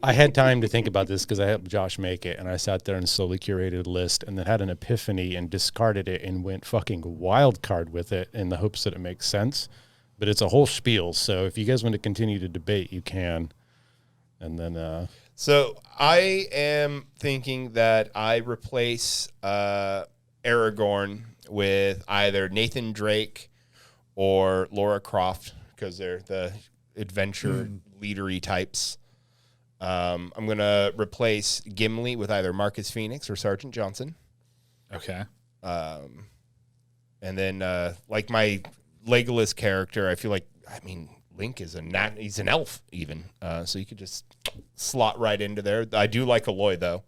I had time to think about this because I helped Josh make it, and I sat there and slowly curated a list and then had an epiphany and discarded it and went fucking wild card with it in the hopes that it makes sense. But it's a whole spiel, so if you guys want to continue to debate, you can. And then... So I am thinking that I replace Aragorn with either Nathan Drake or Laura Croft because they're the adventure leadery types. I'm going to replace Gimli with either Marcus Phoenix or Sergeant Johnson. Okay. And then like my Legolas character, I feel like, Link is he's an elf even. So you could just slot right into there. I do like Aloy though.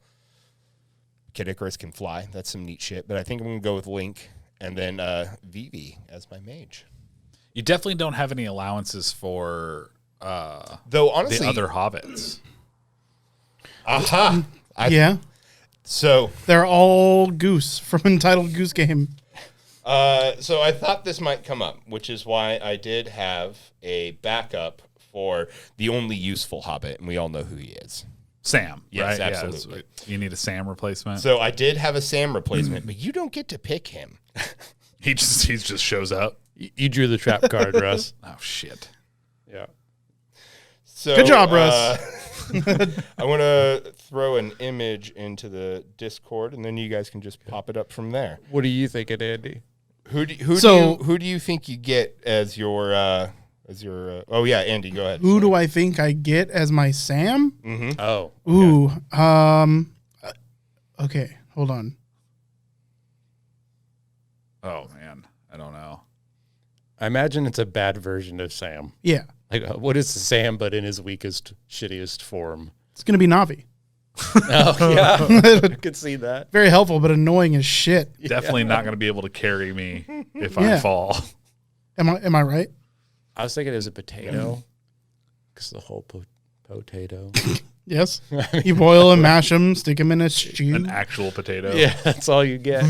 Kid Icarus can fly. That's some neat shit. But I think I'm going to go with Link and then Vivi as my mage. You definitely don't have any allowances for though honestly the other hobbits. Aha. So they're all Goose from Entitled Goose Game. So I thought this might come up, which is why I did have a backup for the only useful Hobbit, and we all know who he is. Sam. Yes, right? absolutely. Yeah, you need a Sam replacement. So I did have a Sam replacement, but you don't get to pick him. he just shows up. You drew the trap card, Russ. Oh shit. Yeah. So good job, Russ. I want to throw an image into the Discord, and then you guys can just pop it up from there. What do you think, Andy? Who do you think you get as your oh yeah, Andy, go ahead. Who do I think I get as my Sam? Mm-hmm. Oh. Ooh. Okay, hold on. Oh man, I don't know. I imagine it's a bad version of Sam. Yeah. Like, what is Sam but in his weakest, shittiest form? It's going to be Navi. Oh, yeah. I could see that. Very helpful, but annoying as shit. Definitely not going to be able to carry me if I fall. Am I right? I was thinking it was a potato. Because the whole potato. Yes. You boil and mash them, stick them in a stew. An actual potato. Yeah, that's all you get.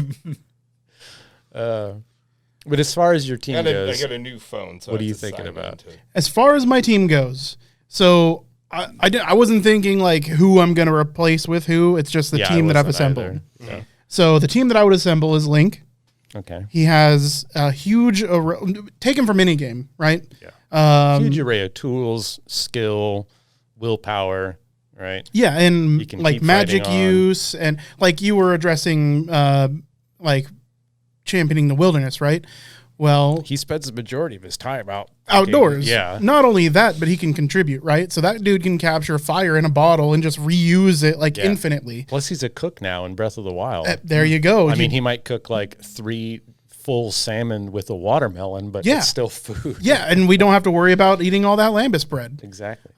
But as far as your team goes, I got a new phone. So what are you thinking about? As far as my team goes, so I wasn't thinking like who I'm going to replace with who. It's just the team that I've assembled. Yeah. So the team that I would assemble is Link. Okay. He has a huge taken from any game, right? Yeah. Huge array of tools, skill, willpower, right? Yeah, and like magic use, and like you were addressing, like championing the wilderness, right? Well, he spends the majority of his time outdoors. Yeah. Not only that, but he can contribute, right? So that dude can capture fire in a bottle and just reuse it like infinitely. Plus, he's a cook now in Breath of the Wild. There you go. I mean, he might cook like 3 full salmon with a watermelon, but it's still food. Yeah, and we don't have to worry about eating all that lambus bread. Exactly.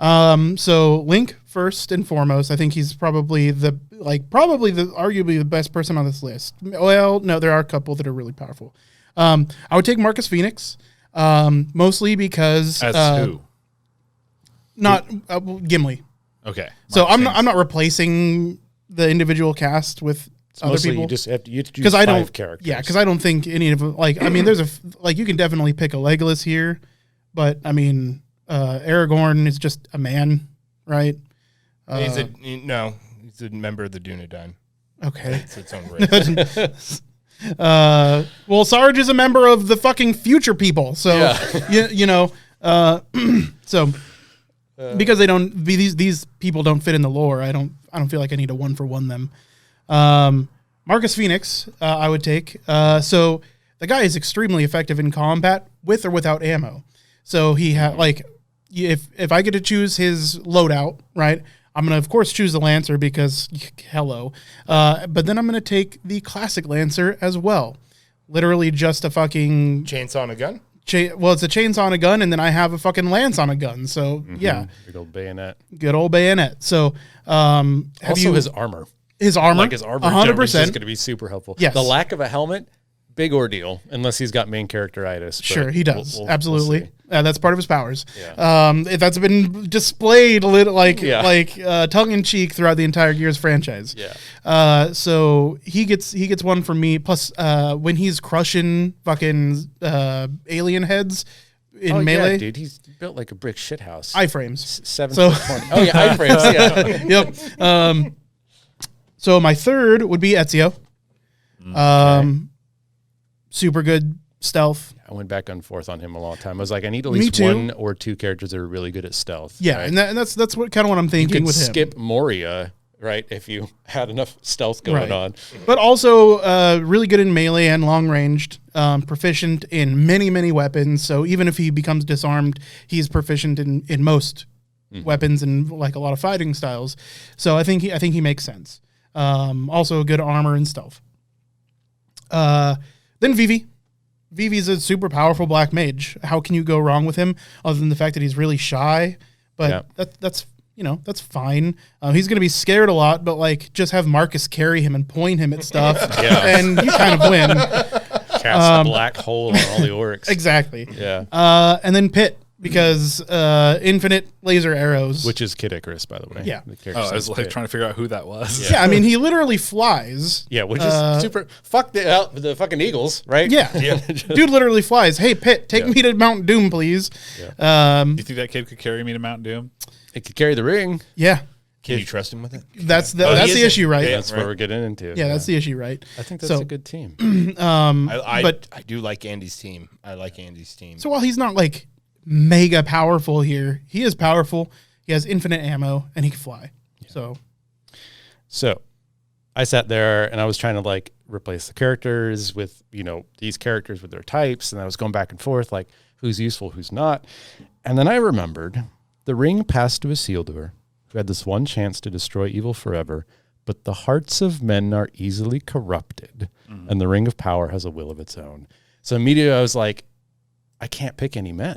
So Link first and foremost, I think he's probably arguably the best person on this list. Well, no, there are a couple that are really powerful. I would take Marcus Phoenix, mostly because who? Not Gimli. Okay. So I'm not replacing the individual cast with other people. You just have to choose 5 characters. Yeah, because I don't think any of them, like, I mean, there's you can definitely pick a Legolas here, but I mean, Aragorn is just a man, right? He's a member of the Dunedain. Okay. It's its own race. Well, Sarge is a member of the fucking future people, so so because these people don't fit in the lore, I don't feel like I need to 1-for-1 them. Marcus Phoenix, I would take. So the guy is extremely effective in combat with or without ammo. So he if I get to choose his loadout, right? I'm going to, of course, choose the Lancer because, hello. But then I'm going to take the classic Lancer as well. Literally just a fucking... Chainsaw on a gun? It's a chainsaw on a gun, and then I have a fucking lance on a gun. So, yeah. Good old bayonet. Good old bayonet. So, his armor. His armor? Like his armor 100% is just going to be super helpful. Yes. The lack of a helmet, big ordeal unless he's got main characteritis. Sure, he does. Absolutely. We'll That's part of his powers. Yeah. That's been displayed tongue in cheek throughout the entire Gears franchise. Yeah. So he gets one from me. Plus, when he's crushing fucking alien heads in Melee, dude, he's built like a brick shithouse. Iframes. 7 foot 20. Oh yeah, iframes. Yeah. Yep. So my third would be Ezio. Super good stealth. I went back and forth on him a long time. I was like, I need at least one or two characters that are really good at stealth. Yeah, right? and that's what kind of what I'm thinking with him. Skip Moria, right? If you had enough stealth going on, but also really good in melee and long ranged, proficient in many weapons. So even if he becomes disarmed, he's proficient in most weapons and like a lot of fighting styles. So I think he makes sense. Also good armor and stealth. Then Vivi. Vivi's a super powerful black mage. How can you go wrong with him other than the fact that he's really shy? But that's fine. He's going to be scared a lot, but like just have Marcus carry him and point him at stuff, and you kind of win. Cast a black hole on all the orcs. Exactly. Yeah. And then Pit, because infinite laser arrows. Which is Kid Icarus, by the way. Yeah. I was like trying to figure out who that was. Yeah, I mean, he literally flies. Yeah, which is super. Fuck the fucking Eagles, right? Yeah. Dude literally flies. Hey, Pit, take me to Mount Doom, please. Yeah. Do you think that kid could carry me to Mount Doom? It could carry the ring. Yeah. Can you trust him with it? That's the issue, right? Yeah, that's what we're getting into. Yeah, that's the issue, right? I think that's a good team. But I do like Andy's team. I like Andy's team. So while he's not like mega powerful here, he is powerful. He has infinite ammo and he can fly. Yeah. So I sat there and I was trying to like replace the characters with, these characters with their types. And I was going back and forth, like who's useful, who's not. And then I remembered the ring passed to Isildur, who had this one chance to destroy evil forever. But the hearts of men are easily corrupted, and the ring of power has a will of its own. So immediately I was like, I can't pick any men.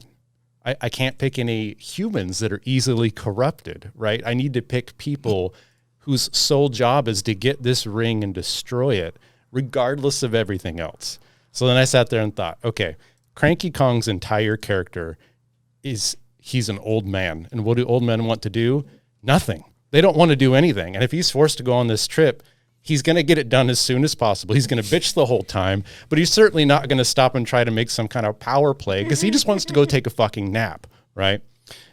I can't pick any humans that are easily corrupted, right? I need to pick people whose sole job is to get this ring and destroy it, regardless of everything else. So then I sat there and thought, okay, Cranky Kong's entire character he's an old man. And what do old men want to do? Nothing. They don't want to do anything. And if he's forced to go on this trip, he's going to get it done as soon as possible. He's going to bitch the whole time, but he's certainly not going to stop and try to make some kind of power play because he just wants to go take a fucking nap, right?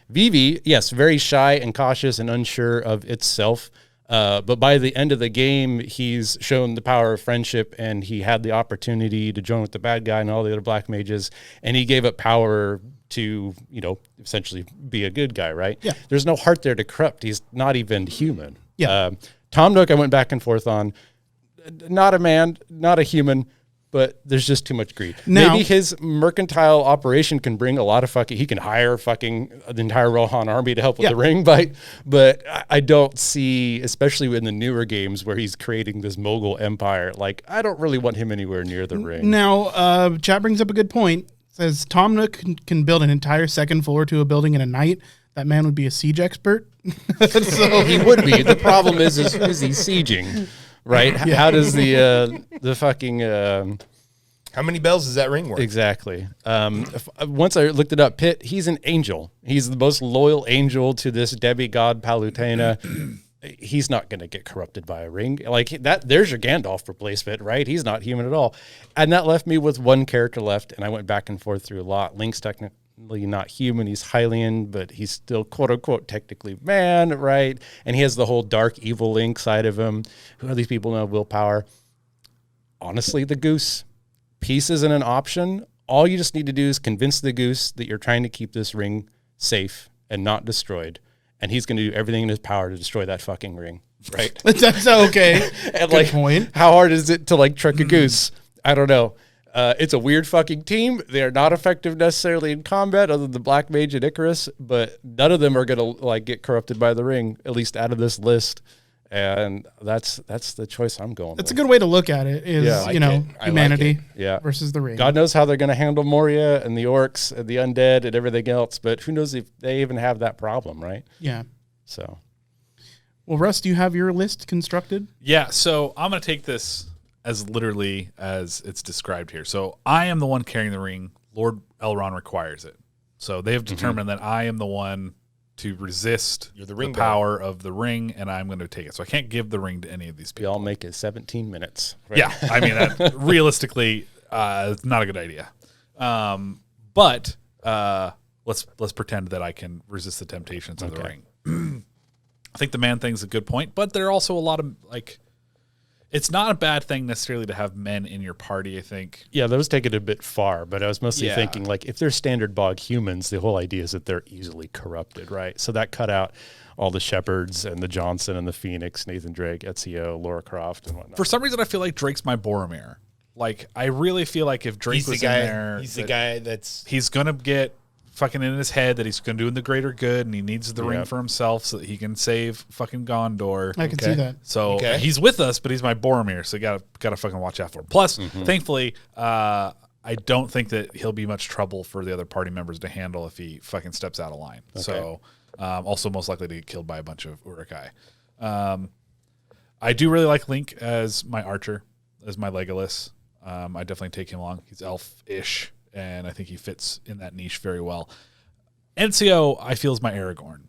Vivi, yes, very shy and cautious and unsure of itself. But by the end of the game, he's shown the power of friendship and he had the opportunity to join with the bad guy and all the other black mages. And he gave up power to, essentially be a good guy, right? Yeah. There's no heart there to corrupt. He's not even human. Yeah. Tom Nook, I went back and forth on. Not a man, not a human, but there's just too much greed. Now, maybe his mercantile operation can bring a lot of he can hire the entire Rohan army to help with the ring bite, but I don't see, especially in the newer games where he's creating this mogul empire, like I don't really want him anywhere near the ring. Now, chat brings up a good point. It says Tom Nook can build an entire second floor to a building in a night. That man would be a siege expert. So he would be. The problem is he sieging, right? Yeah. How does the fucking how many bells is that ring worth? Exactly. Once I looked it up, Pitt, he's an angel. He's the most loyal angel to this demigod Palutena. He's not going to get corrupted by a ring like that. There's your Gandalf replacement, right? He's not human at all. And that left me with one character left. And I went back and forth through a lot. Link's technically not human. He's Hylian, but he's still quote unquote technically man, right? And he has the whole dark evil Link side of him. Who are these people who have willpower? Honestly, the goose. Peace isn't an option. All you just need to do is convince the goose that you're trying to keep this ring safe and not destroyed. And he's going to do everything in his power to destroy that fucking ring, right? That's okay. And good point. How hard is it to trick a goose? I don't know. It's a weird fucking team. They are not effective necessarily in combat, other than the Black Mage and Icarus. But none of them are going to get corrupted by the ring, at least out of this list. And that's the choice I'm going with. That's a good way to look at it. Is humanity versus the ring. God knows how they're going to handle Moria and the orcs and the undead and everything else, but who knows if they even have that problem, right? Yeah. So, well, Russ, do you have your list constructed? Yeah. So I'm going to take this as literally as it's described here. So I am the one carrying the ring. Lord Elrond requires it. So they have determined that I am the one to resist the power of the ring, and I'm going to take it. So I can't give the ring to any of these people. We all make it 17 minutes. Right? Yeah, I mean, realistically, it's not a good idea. But let's pretend that I can resist the temptations of the ring. I think the man thing's a good point, but there are also a lot of it's not a bad thing necessarily to have men in your party, I think. Yeah, those take it a bit far, but I was mostly thinking, like, if they're standard bog humans, the whole idea is that they're easily corrupted, right? So that cut out all the Shepherds and the Johnson and the Phoenix, Nathan Drake, Ezio, Laura Croft, and whatnot. For some reason, I feel like Drake's my Boromir. Like, I really feel like if Drake was in there... He's the guy that's... He's going to get fucking in his head that he's going to do the greater good, and he needs the ring for himself so that he can save fucking Gondor. I can see that. So he's with us, but he's my Boromir, so you gotta fucking watch out for him. Plus, thankfully, I don't think that he'll be much trouble for the other party members to handle if he fucking steps out of line. Okay. So also most likely to get killed by a bunch of Uruk-hai. I do really like Link as my archer, as my Legolas. I definitely take him along. He's elf-ish, and I think he fits in that niche very well. Ezio, I feel, is my Aragorn.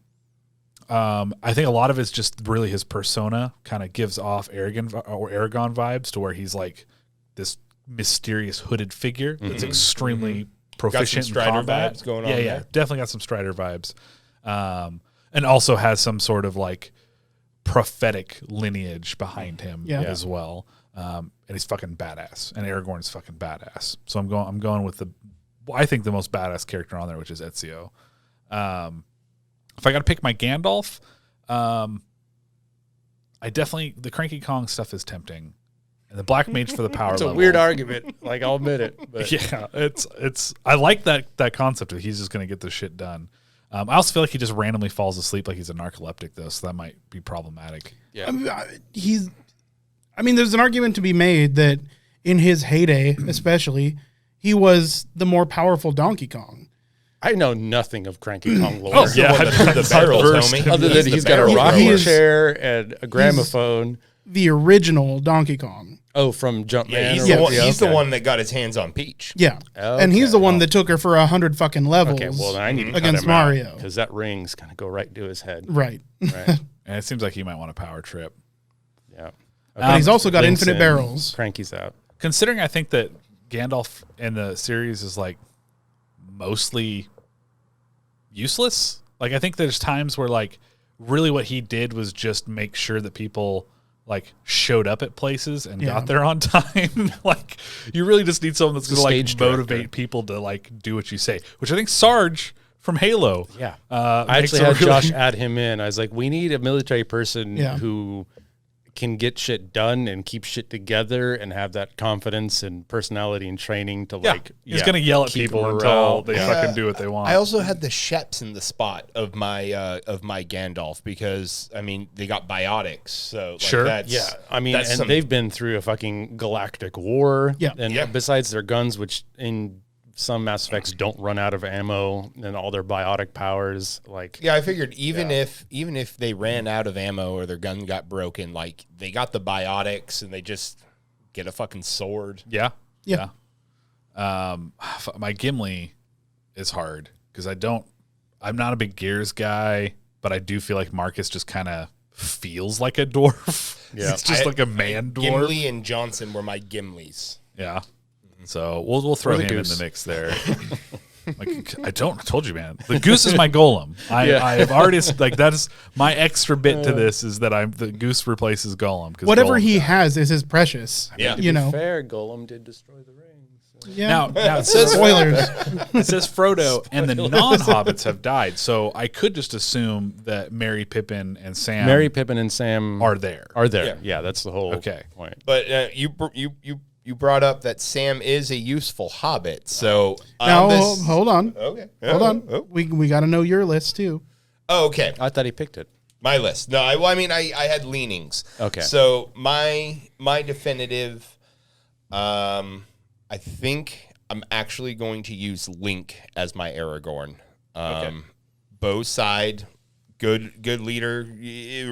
I think a lot of it's just really his persona kind of gives off Aragon vibes to where he's like this mysterious hooded figure that's extremely proficient in combat. Vibes going on there. Definitely got some Strider vibes. And also has some sort of like prophetic lineage behind him as well. And he's fucking badass, and Aragorn is fucking badass. So I'm going with I think the most badass character on there, which is Ezio. If I got to pick my Gandalf, the Cranky Kong stuff is tempting, and the Black Mage for the power. It's level. a weird argument, like I'll admit it. But. Yeah, it's. I like that concept that he's just going to get this shit done. I also feel like he just randomly falls asleep like he's a narcoleptic, though, so that might be problematic. Yeah, I mean, there's an argument to be made that in his heyday, especially, he was the more powerful Donkey Kong. I know nothing of Cranky Kong lore. The barrels, homie. Other than he's got a rocking chair and a gramophone. The original Donkey Kong. Oh, from Jumpman. He's the one that got his hands on Peach. Yeah, and he's the one that took her for 100 fucking levels. Okay, well, then I need to against Mario because that ring's gonna go right to his head. Right. And it seems like he might want a power trip. Yeah. But he's also got infinite barrels. Cranky's out. Considering I think that Gandalf in the series is like mostly useless. Like I think there's times where like really what he did was just make sure that people like showed up at places and got there on time. Like you really just need someone that's going to like motivate people to like do what you say, which I think Sarge from Halo. Yeah. I actually had Josh add him in. I was like, we need a military person who can get shit done and keep shit together and have that confidence and personality and training to he's going to yell at people until they fucking do what they want. I also had the Sheps in the spot of my Gandalf because I mean they got biotics, so I mean, and they've been through a fucking galactic war. Yeah, and besides their guns, which in some Mass Effects don't run out of ammo, and all their biotic powers, I figured even if they ran out of ammo or their gun got broken, like they got the biotics and they just get a fucking sword. Yeah. My Gimli is hard because I'm not a big Gears guy, but I do feel like Marcus just kind of feels like a dwarf. Yeah, it's just like a man dwarf. Gimli and Johnson were my Gimlis. Yeah. So we'll throw him in the mix there. I told you, man. The goose is my golem. I've already that's my extra bit to this is that the goose replaces golem. Whatever he has is his precious. Yeah, to be fair, golem did destroy the ring. So. Yeah. Now it says spoilers. It says Frodo and the non-hobbits have died. So I could just assume that Merry, Pippin, and Sam are there. Yeah, that's the whole point. But you brought up that Sam is a useful hobbit, so now hold on. Okay, hold on. Oh. We got to know your list too. Oh, okay. I thought he picked it. My list. No, I had leanings. Okay. So my definitive, I think I'm actually going to use Link as my Aragorn. Bow side, good leader. He's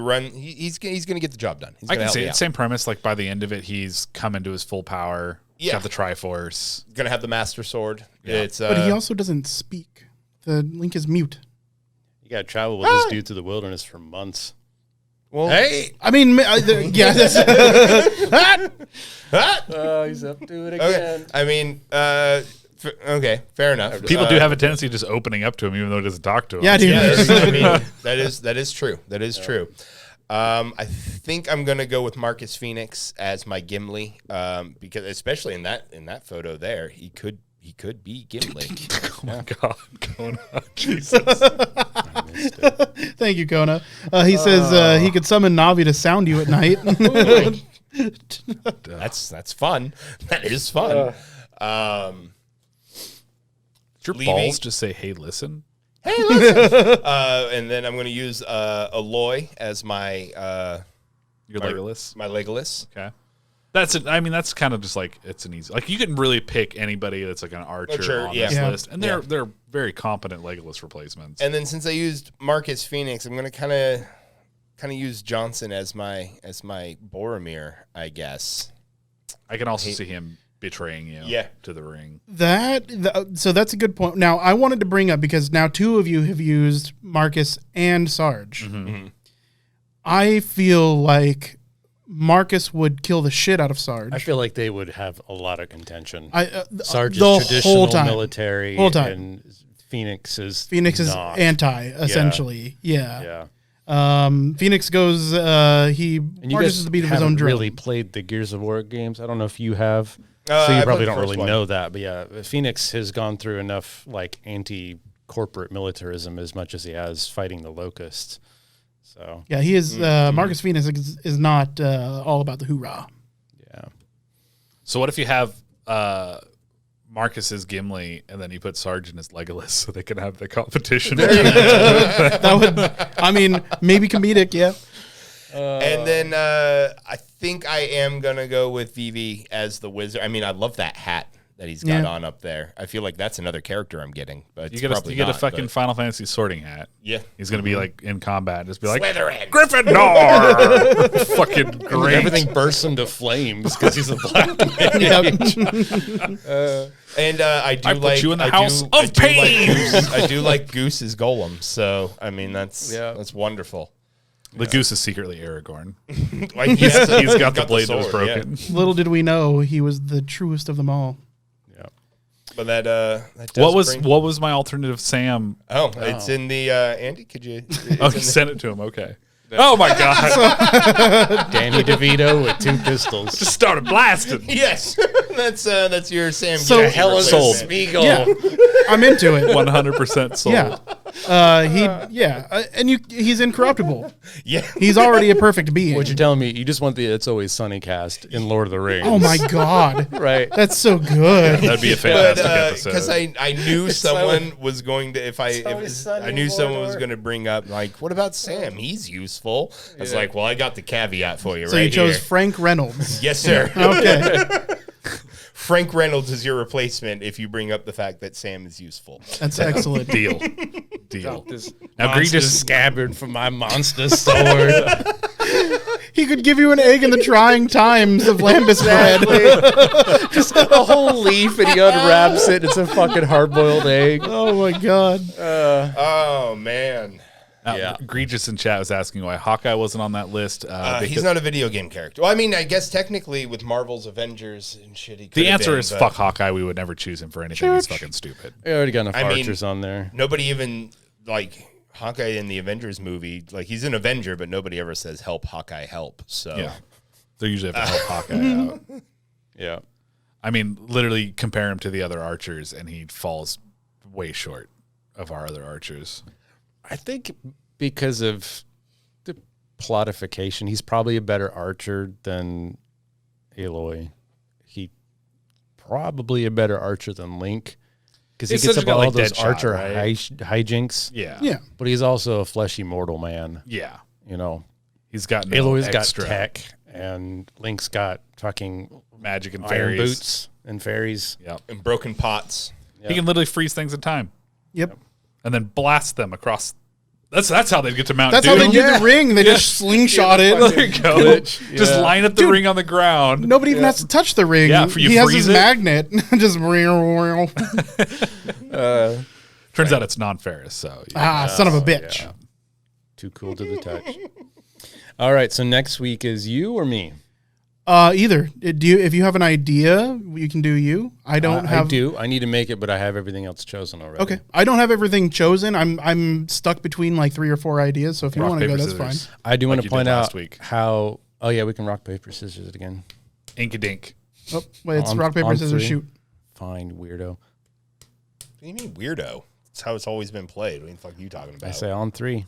going to get the job done. I can see it. Same premise. Like by the end of it, he's come into his full power. Yeah, have the Triforce. Going to have the Master Sword. Yeah. But he also doesn't speak. The Link is mute. You got to travel with this dude through the wilderness for months. Well, hey, I mean, yeah. He's up to it again. Okay. I mean, okay, fair enough. People do have a tendency of just opening up to him, even though it doesn't talk to him. Yeah, dude. I mean, that is true. That is true. I think I'm gonna go with Marcus Phoenix as my Gimli, because especially in that photo there, he could be Gimli. Oh my God, Kona. Jesus. Thank you, Kona. He says he could summon Navi to sound you at night. That's fun. That is fun. Your balls just say, "Hey, listen." Hey, listen. And then I'm going to use Aloy as my Legolas. My Legolas. Okay. That's it. I mean, that's kind of just like it's an easy. Like you can really pick anybody that's like an archer on this list, and they're very competent Legolas replacements. And then since I used Marcus Phoenix, I'm going to kind of use Johnson as my Boromir, I guess. I can also see him betraying you to the ring. So that's a good point. Now, I wanted to bring up, because now two of you have used Marcus and Sarge. Mm-hmm. I feel like Marcus would kill the shit out of Sarge. I feel like they would have a lot of contention. Sarge the is traditional whole military, time. and Phoenix is not. Anti, essentially. Yeah. Phoenix goes. He marches to the beat of his own drum. Really played the Gears of War games. I don't know if you have, so you probably don't really know that. But yeah, Phoenix has gone through enough like anti-corporate militarism as much as he has fighting the Locusts. So yeah, he is. Marcus Phoenix is not all about the hoorah. Yeah. So what if you have Marcus as Gimli, and then you put Sarge in as Legolas, so they can have the competition? That would, I mean, maybe comedic, yeah. And then I think I am gonna go with Vivi as the wizard. I mean, I love that hat that he's got on up there. I feel like that's another character I'm getting, but you get a fucking Final Fantasy sorting hat. Yeah, he's gonna be like in combat, just be like Slytherin, Gryffindor. Fucking great. Everything bursts into flames because he's a black man. And I do put you in the house of pain. I do like Goose's golem. So I mean, that's wonderful. The goose is secretly Aragorn. He's got the blade that was broken. Yeah. Little did we know he was the truest of them all. Yeah. But that what was my alternative Sam? It's in the Andy. Could you? You sent it to him. Okay. Oh my God! Danny DeVito with 2 pistols just started blasting. Yes, that's your Sam. So Helen sold. Spiegel. Yeah, I'm into it. 100% sold. Yeah, and he's incorruptible. Yeah, he's already a perfect being. What you're telling me? You just want the It's Always Sunny cast in Lord of the Rings? Oh my God! Right, that's so good. That'd be a fantastic episode. Because I knew someone was going to I knew someone was going to bring up like, what about Sam? He's useful. I was like, well, I got the caveat for you. So you chose Frank Reynolds. Yes, sir. Okay. Frank Reynolds is your replacement if you bring up the fact that Sam is useful. That's excellent. Deal. Now, Gregus scabbard from my monster sword. He could give you an egg in the trying times of lambus bread. Just a whole leaf, and he unwraps it. It's a fucking hard-boiled egg. Oh my God. Oh man. Egregious in chat was asking why Hawkeye wasn't on that list. He's not a video game character. Well, I mean, I guess technically with Marvel's Avengers and shit, he could the have answer been, is fuck Hawkeye. We would never choose him for anything. He's fucking stupid. We already got enough archers on there. Nobody even like Hawkeye in the Avengers movie. Like he's an Avenger, but nobody ever says help Hawkeye help. So yeah, they usually have to help Hawkeye out. Yeah, I mean, literally compare him to the other archers, and he falls way short of our other archers. I think because of the plotification, he's probably a better archer than Aloy. He probably a better archer than Link because he gets up all those archer hijinks. Yeah. But he's also a fleshy mortal man. Yeah. You know, he's got Aloy's got tech, and Link's got fucking magic and iron fairies. Boots and fairies. Yep. and broken pots. He can literally freeze things in time. Yep. And then blast them across That's how they get to Mount That's Doom. how they do the ring. They just slingshot it. There you go. Just line up the ring on the ground. Nobody even has to touch the ring. Yeah, he has his magnet. Just turns out it's non-ferrous. So son of a bitch. Yeah. Too cool to the touch. All right, so next week is you or me? Either. If you have an idea, you can do you. I don't have. I do. I need to make it, but I have everything else chosen already. Okay. I don't have everything chosen. I'm stuck between like 3 or 4 ideas. So if you want to go, that's fine. I do want to point out how. Oh yeah, we can rock paper scissors it again. Ink-a-dink. Oh wait, it's rock paper scissors shoot. Fine, weirdo. What do you mean weirdo? That's how it's always been played. What the fuck are you talking about? I say on 3.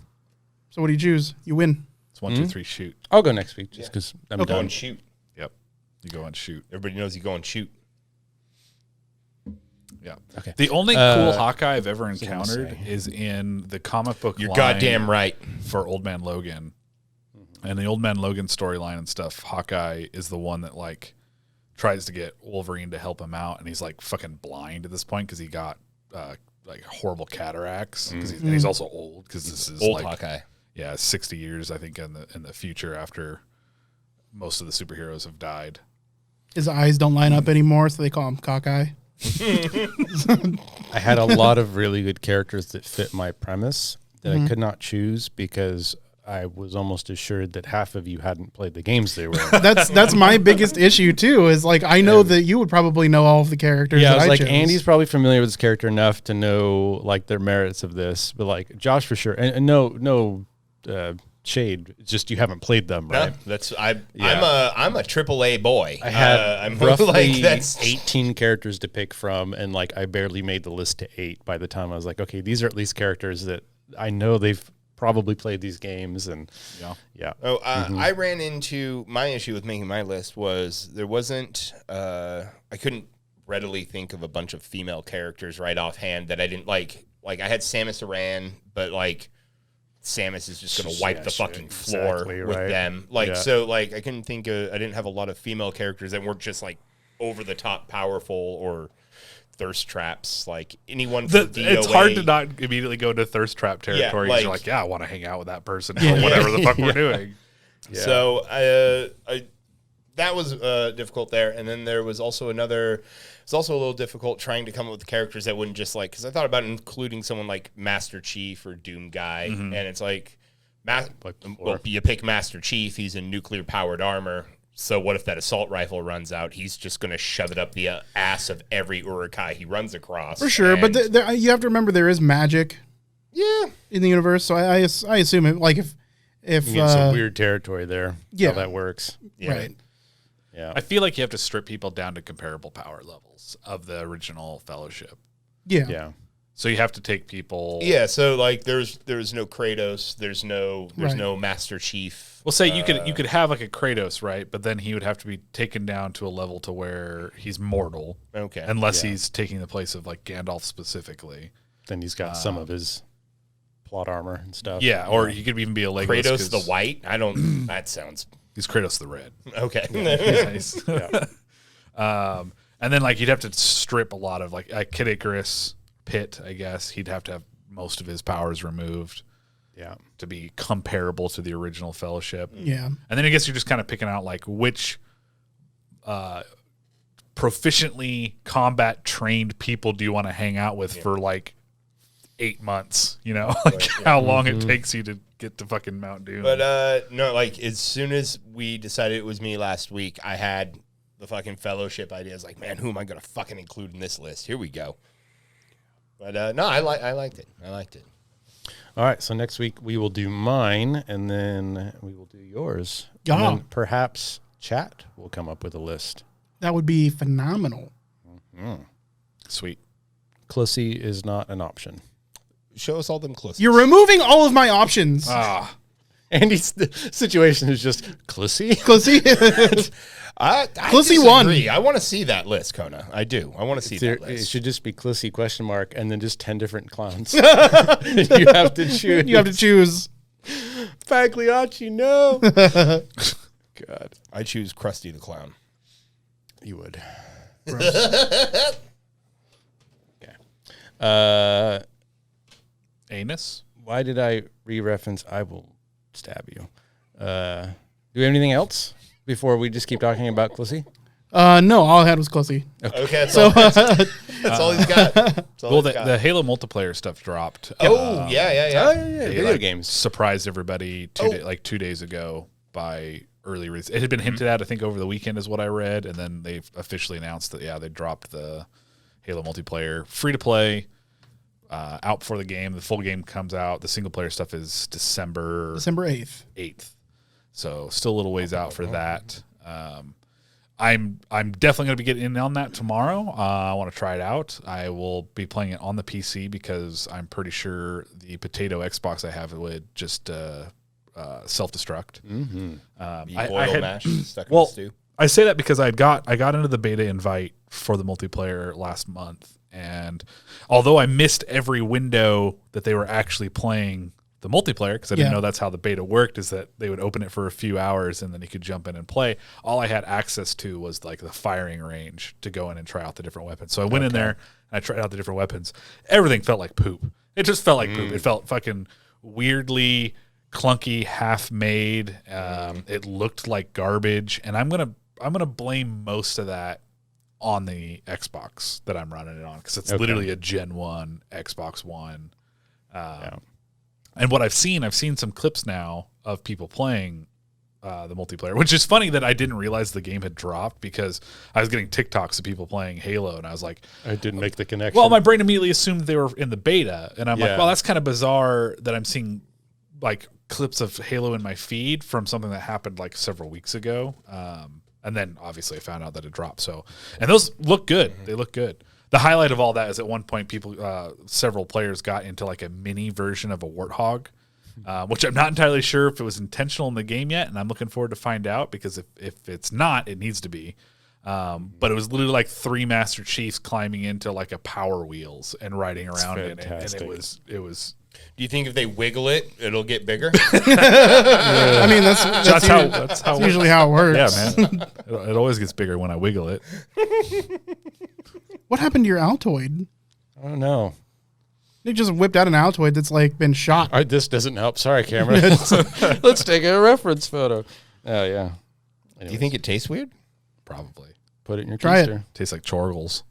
So what do you choose? You win. It's 1, 2, 3, shoot. I'll go next week just because I'm Go done. and shoot. Yep. You go and shoot. Everybody knows you go and shoot. Yeah. Okay. The only cool Hawkeye I've ever encountered is in the comic book You're line goddamn right. for Old Man Logan. And the Old Man Logan storyline and stuff, Hawkeye is the one that like tries to get Wolverine to help him out, and he's like fucking blind at this point because he got like horrible cataracts, and he's also old because this is Old like, Hawkeye. Yeah, 60 years I think in the future after most of the superheroes have died. His eyes don't line up anymore, so they call him Cockeye. I had a lot of really good characters that fit my premise that I could not choose because I was almost assured that half of you hadn't played the games they were in. That's my biggest issue too. Is like I know that you would probably know all of the characters. Yeah, that I was like chose. Andy's probably familiar with his character enough to know like their merits of this, but like Josh for sure. And no shade. It's just you haven't played them, right? No, I'm a AAA boy. I had I'm roughly like, that's 18 characters to pick from, and like I barely made the list to 8 by the time I was like, okay, these are at least characters that I know they've probably played these games, and yeah. Oh, I ran into my issue with making my list was there wasn't. I couldn't readily think of a bunch of female characters right offhand that I didn't like. Like I had Samus Aran, but like Samus is just going to wipe the fucking floor with them. Like so, like I couldn't think of. I didn't have a lot of female characters that weren't just like over the top powerful or thirst traps, like anyone from DOA. It's hard to not immediately go to thirst trap territory. Yeah, like, you're like, I want to hang out with that person or whatever the fuck we're doing. Yeah. So that was difficult there. And then there was also it's also a little difficult trying to come up with characters that wouldn't just like, because I thought about including someone like Master Chief or Doom Guy, and it's like, well, you pick Master Chief, he's in nuclear powered armor. So what if that assault rifle runs out? He's just going to shove it up the ass of every Urukai he runs across. For sure, but you have to remember there is magic in the universe, so I assume it, like if you get some weird territory there, how that works. Yeah. Right. Yeah. I feel like you have to strip people down to comparable power levels of the original Fellowship. Yeah. So you have to take people. Yeah, so like there's no Kratos, there's no Master Chief. Well, say you could have like a Kratos, right? But then he would have to be taken down to a level to where he's mortal. Okay. Unless he's taking the place of like Gandalf specifically. Then he's got some of his plot armor and stuff. Yeah, or he could even be a Legolas. Kratos the White? I don't. That sounds. He's Kratos the Red. Okay. Nice. And then like you'd have to strip a lot of like Kid Icarus Pit, I guess. He'd have to have most of his powers removed. Yeah. To be comparable to the original Fellowship. Yeah. And then I guess you're just kind of picking out like which proficiently combat trained people do you want to hang out with for like 8 months, you know, like how long it takes you to get to fucking Mount Doom. But no, like as soon as we decided it was me last week, I had the fucking Fellowship ideas. Like, man, who am I going to fucking include in this list? Here we go. But no, I liked it. I liked it. All right, so next week we will do mine, and then we will do yours. Yeah. And then perhaps chat will come up with a list. That would be phenomenal. Sweet. Clissy is not an option. Show us all them clips. You're removing all of my options. Andy's situation is just Clissy. Clissy. I Clissy won. I want to see that list, Kona. I do. I want to see that It list. should just be Clissy ? And then just 10 different clowns. You have to choose. You have to choose. Pagliacci, no. God. I choose Krusty the Clown. You would. Okay. Anus? Why did I re-reference I will stab you? Do we have anything else before we just keep talking about Clissy? No, all I had was Clissy. Okay, that's all he's got. The Halo multiplayer stuff dropped. Yeah. Video games surprised everybody 2 days ago by early release. It had been hinted at, I think, over the weekend is what I read, and then they've officially announced that they dropped the Halo multiplayer free to play out before the game. The full game comes out. The single player stuff is December 8th. So still a little ways out for that. I'm definitely going to be getting in on that tomorrow. I want to try it out. I will be playing it on the PC because I'm pretty sure the potato Xbox I have would just self-destruct. Mash stuck in the stew. I say that because I got into the beta invite for the multiplayer last month, and although I missed every window that they were actually playing the multiplayer, because I didn't know that's how the beta worked, is that they would open it for a few hours and then you could jump in and play. All I had access to was like the firing range to go in and try out the different weapons. So I went in there and I tried out the different weapons. Everything felt like poop. It just felt like poop. It felt fucking weirdly clunky, half-made. It looked like garbage, and I'm gonna blame most of that on the Xbox that I'm running it on, because it's literally a Gen 1 Xbox One. And what I've seen some clips now of people playing the multiplayer, which is funny that I didn't realize the game had dropped, because I was getting TikToks of people playing Halo, and I was like, I didn't make the connection. Well, my brain immediately assumed they were in the beta, and I'm like, well, that's kind of bizarre that I'm seeing like clips of Halo in my feed from something that happened like several weeks ago. And then obviously I found out that it dropped. So, and those look good. They look good. The highlight of all that is at one point several players got into like a mini version of a warthog, which I'm not entirely sure if it was intentional in the game yet, and I'm looking forward to find out, because if it's not, it needs to be. But it was literally like 3 Master Chiefs climbing into like a Power Wheels and riding around in it, and it was. Do you think if they wiggle it, it'll get bigger? I mean, that's usually how it works. Yeah, man. It always gets bigger when I wiggle it. What happened to your Altoid? I don't know. They just whipped out an Altoid that's like been shot. This doesn't help. Sorry, camera. Let's take a reference photo. Oh, yeah. Anyways. Do you think it tastes weird? Probably. Put it in your Try keister. it. Tastes like Chorgles.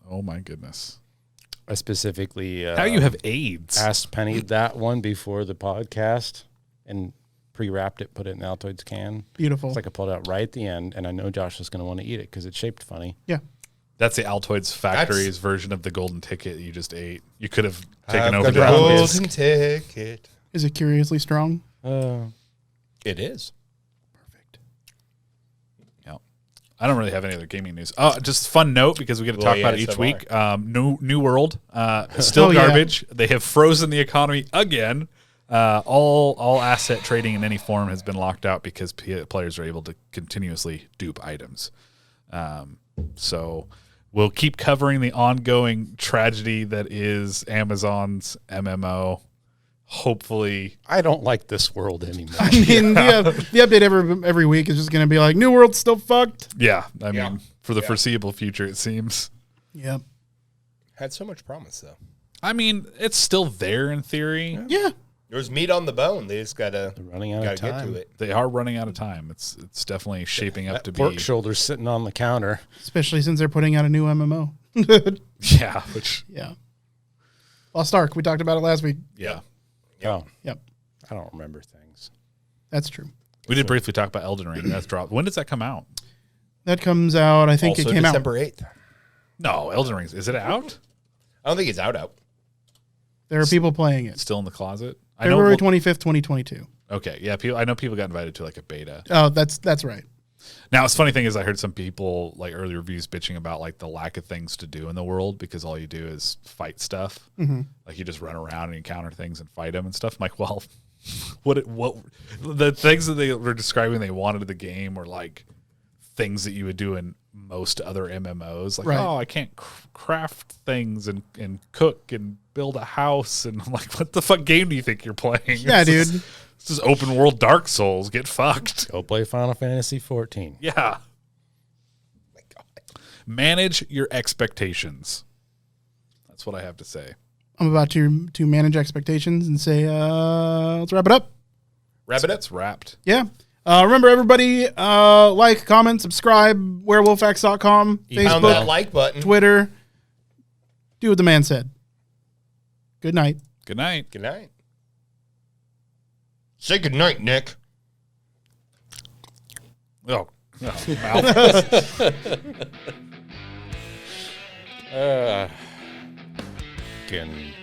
Oh, my goodness. I specifically now you have AIDS. Asked Penny that one before the podcast and pre-wrapped it, put it in the Altoids can. Beautiful. It's like I pulled it out right at the end, and I know Josh was going to want to eat it because it's shaped funny. Yeah. That's the Altoids Factory's version of the golden ticket you just ate. You could have taken over the golden ticket. Is it curiously strong? It is. Perfect. Yeah. I don't really have any other gaming news. Just fun note, because we get to talk about it each week. New World, still garbage. Yeah. They have frozen the economy again. All asset trading in any form has been locked out because players are able to continuously dupe items. So we'll keep covering the ongoing tragedy that is Amazon's MMO. Hopefully, I don't like this world anymore. I mean, the update every week is just going to be like, New World's still fucked. Yeah, I mean, for the foreseeable future, it seems. Yep. Had so much promise, though. I mean, it's still there in theory. Yeah. There's meat on the bone. They just gotta running out of time. Get to it. They are running out of time. It's definitely shaping up to be pork shoulders sitting on the counter, especially since they're putting out a new MMO. Yeah. Lost Ark. We talked about it last week. Yeah. Oh. Yep. I don't remember things. That's true. We did briefly talk about Elden Ring. That's dropped. When does that come out? That comes out. I think also it came December out December 8th. No, Elden Ring. Is it out? I don't think it's out. There are people playing it. Still in the closet. February 25th, 2022. Okay, yeah. I know people got invited to like a beta. Oh, that's right. Now, it's funny thing is I heard some people like early reviews bitching about like the lack of things to do in the world, because all you do is fight stuff. Mm-hmm. Like you just run around and encounter things and fight them and stuff. I'm like, well, what the things that they were describing they wanted in the game were like things that you would do in most other MMOs. Like, oh, I can't craft things and cook and build a house. And I'm like, what the fuck game do you think you're playing? Yeah, dude. This is open world Dark Souls. Get fucked. Go play Final Fantasy 14. Yeah. Oh my God. Manage your expectations. That's what I have to say. I'm about to manage expectations and say, let's wrap it up. Wrap it up. It's wrapped. Yeah. Remember, everybody, like, comment, subscribe, werewolfax.com, You found that like button. Twitter. Do what the man said. Good night. Good night. Good night. Say good night, Nick. Oh, mouth. Can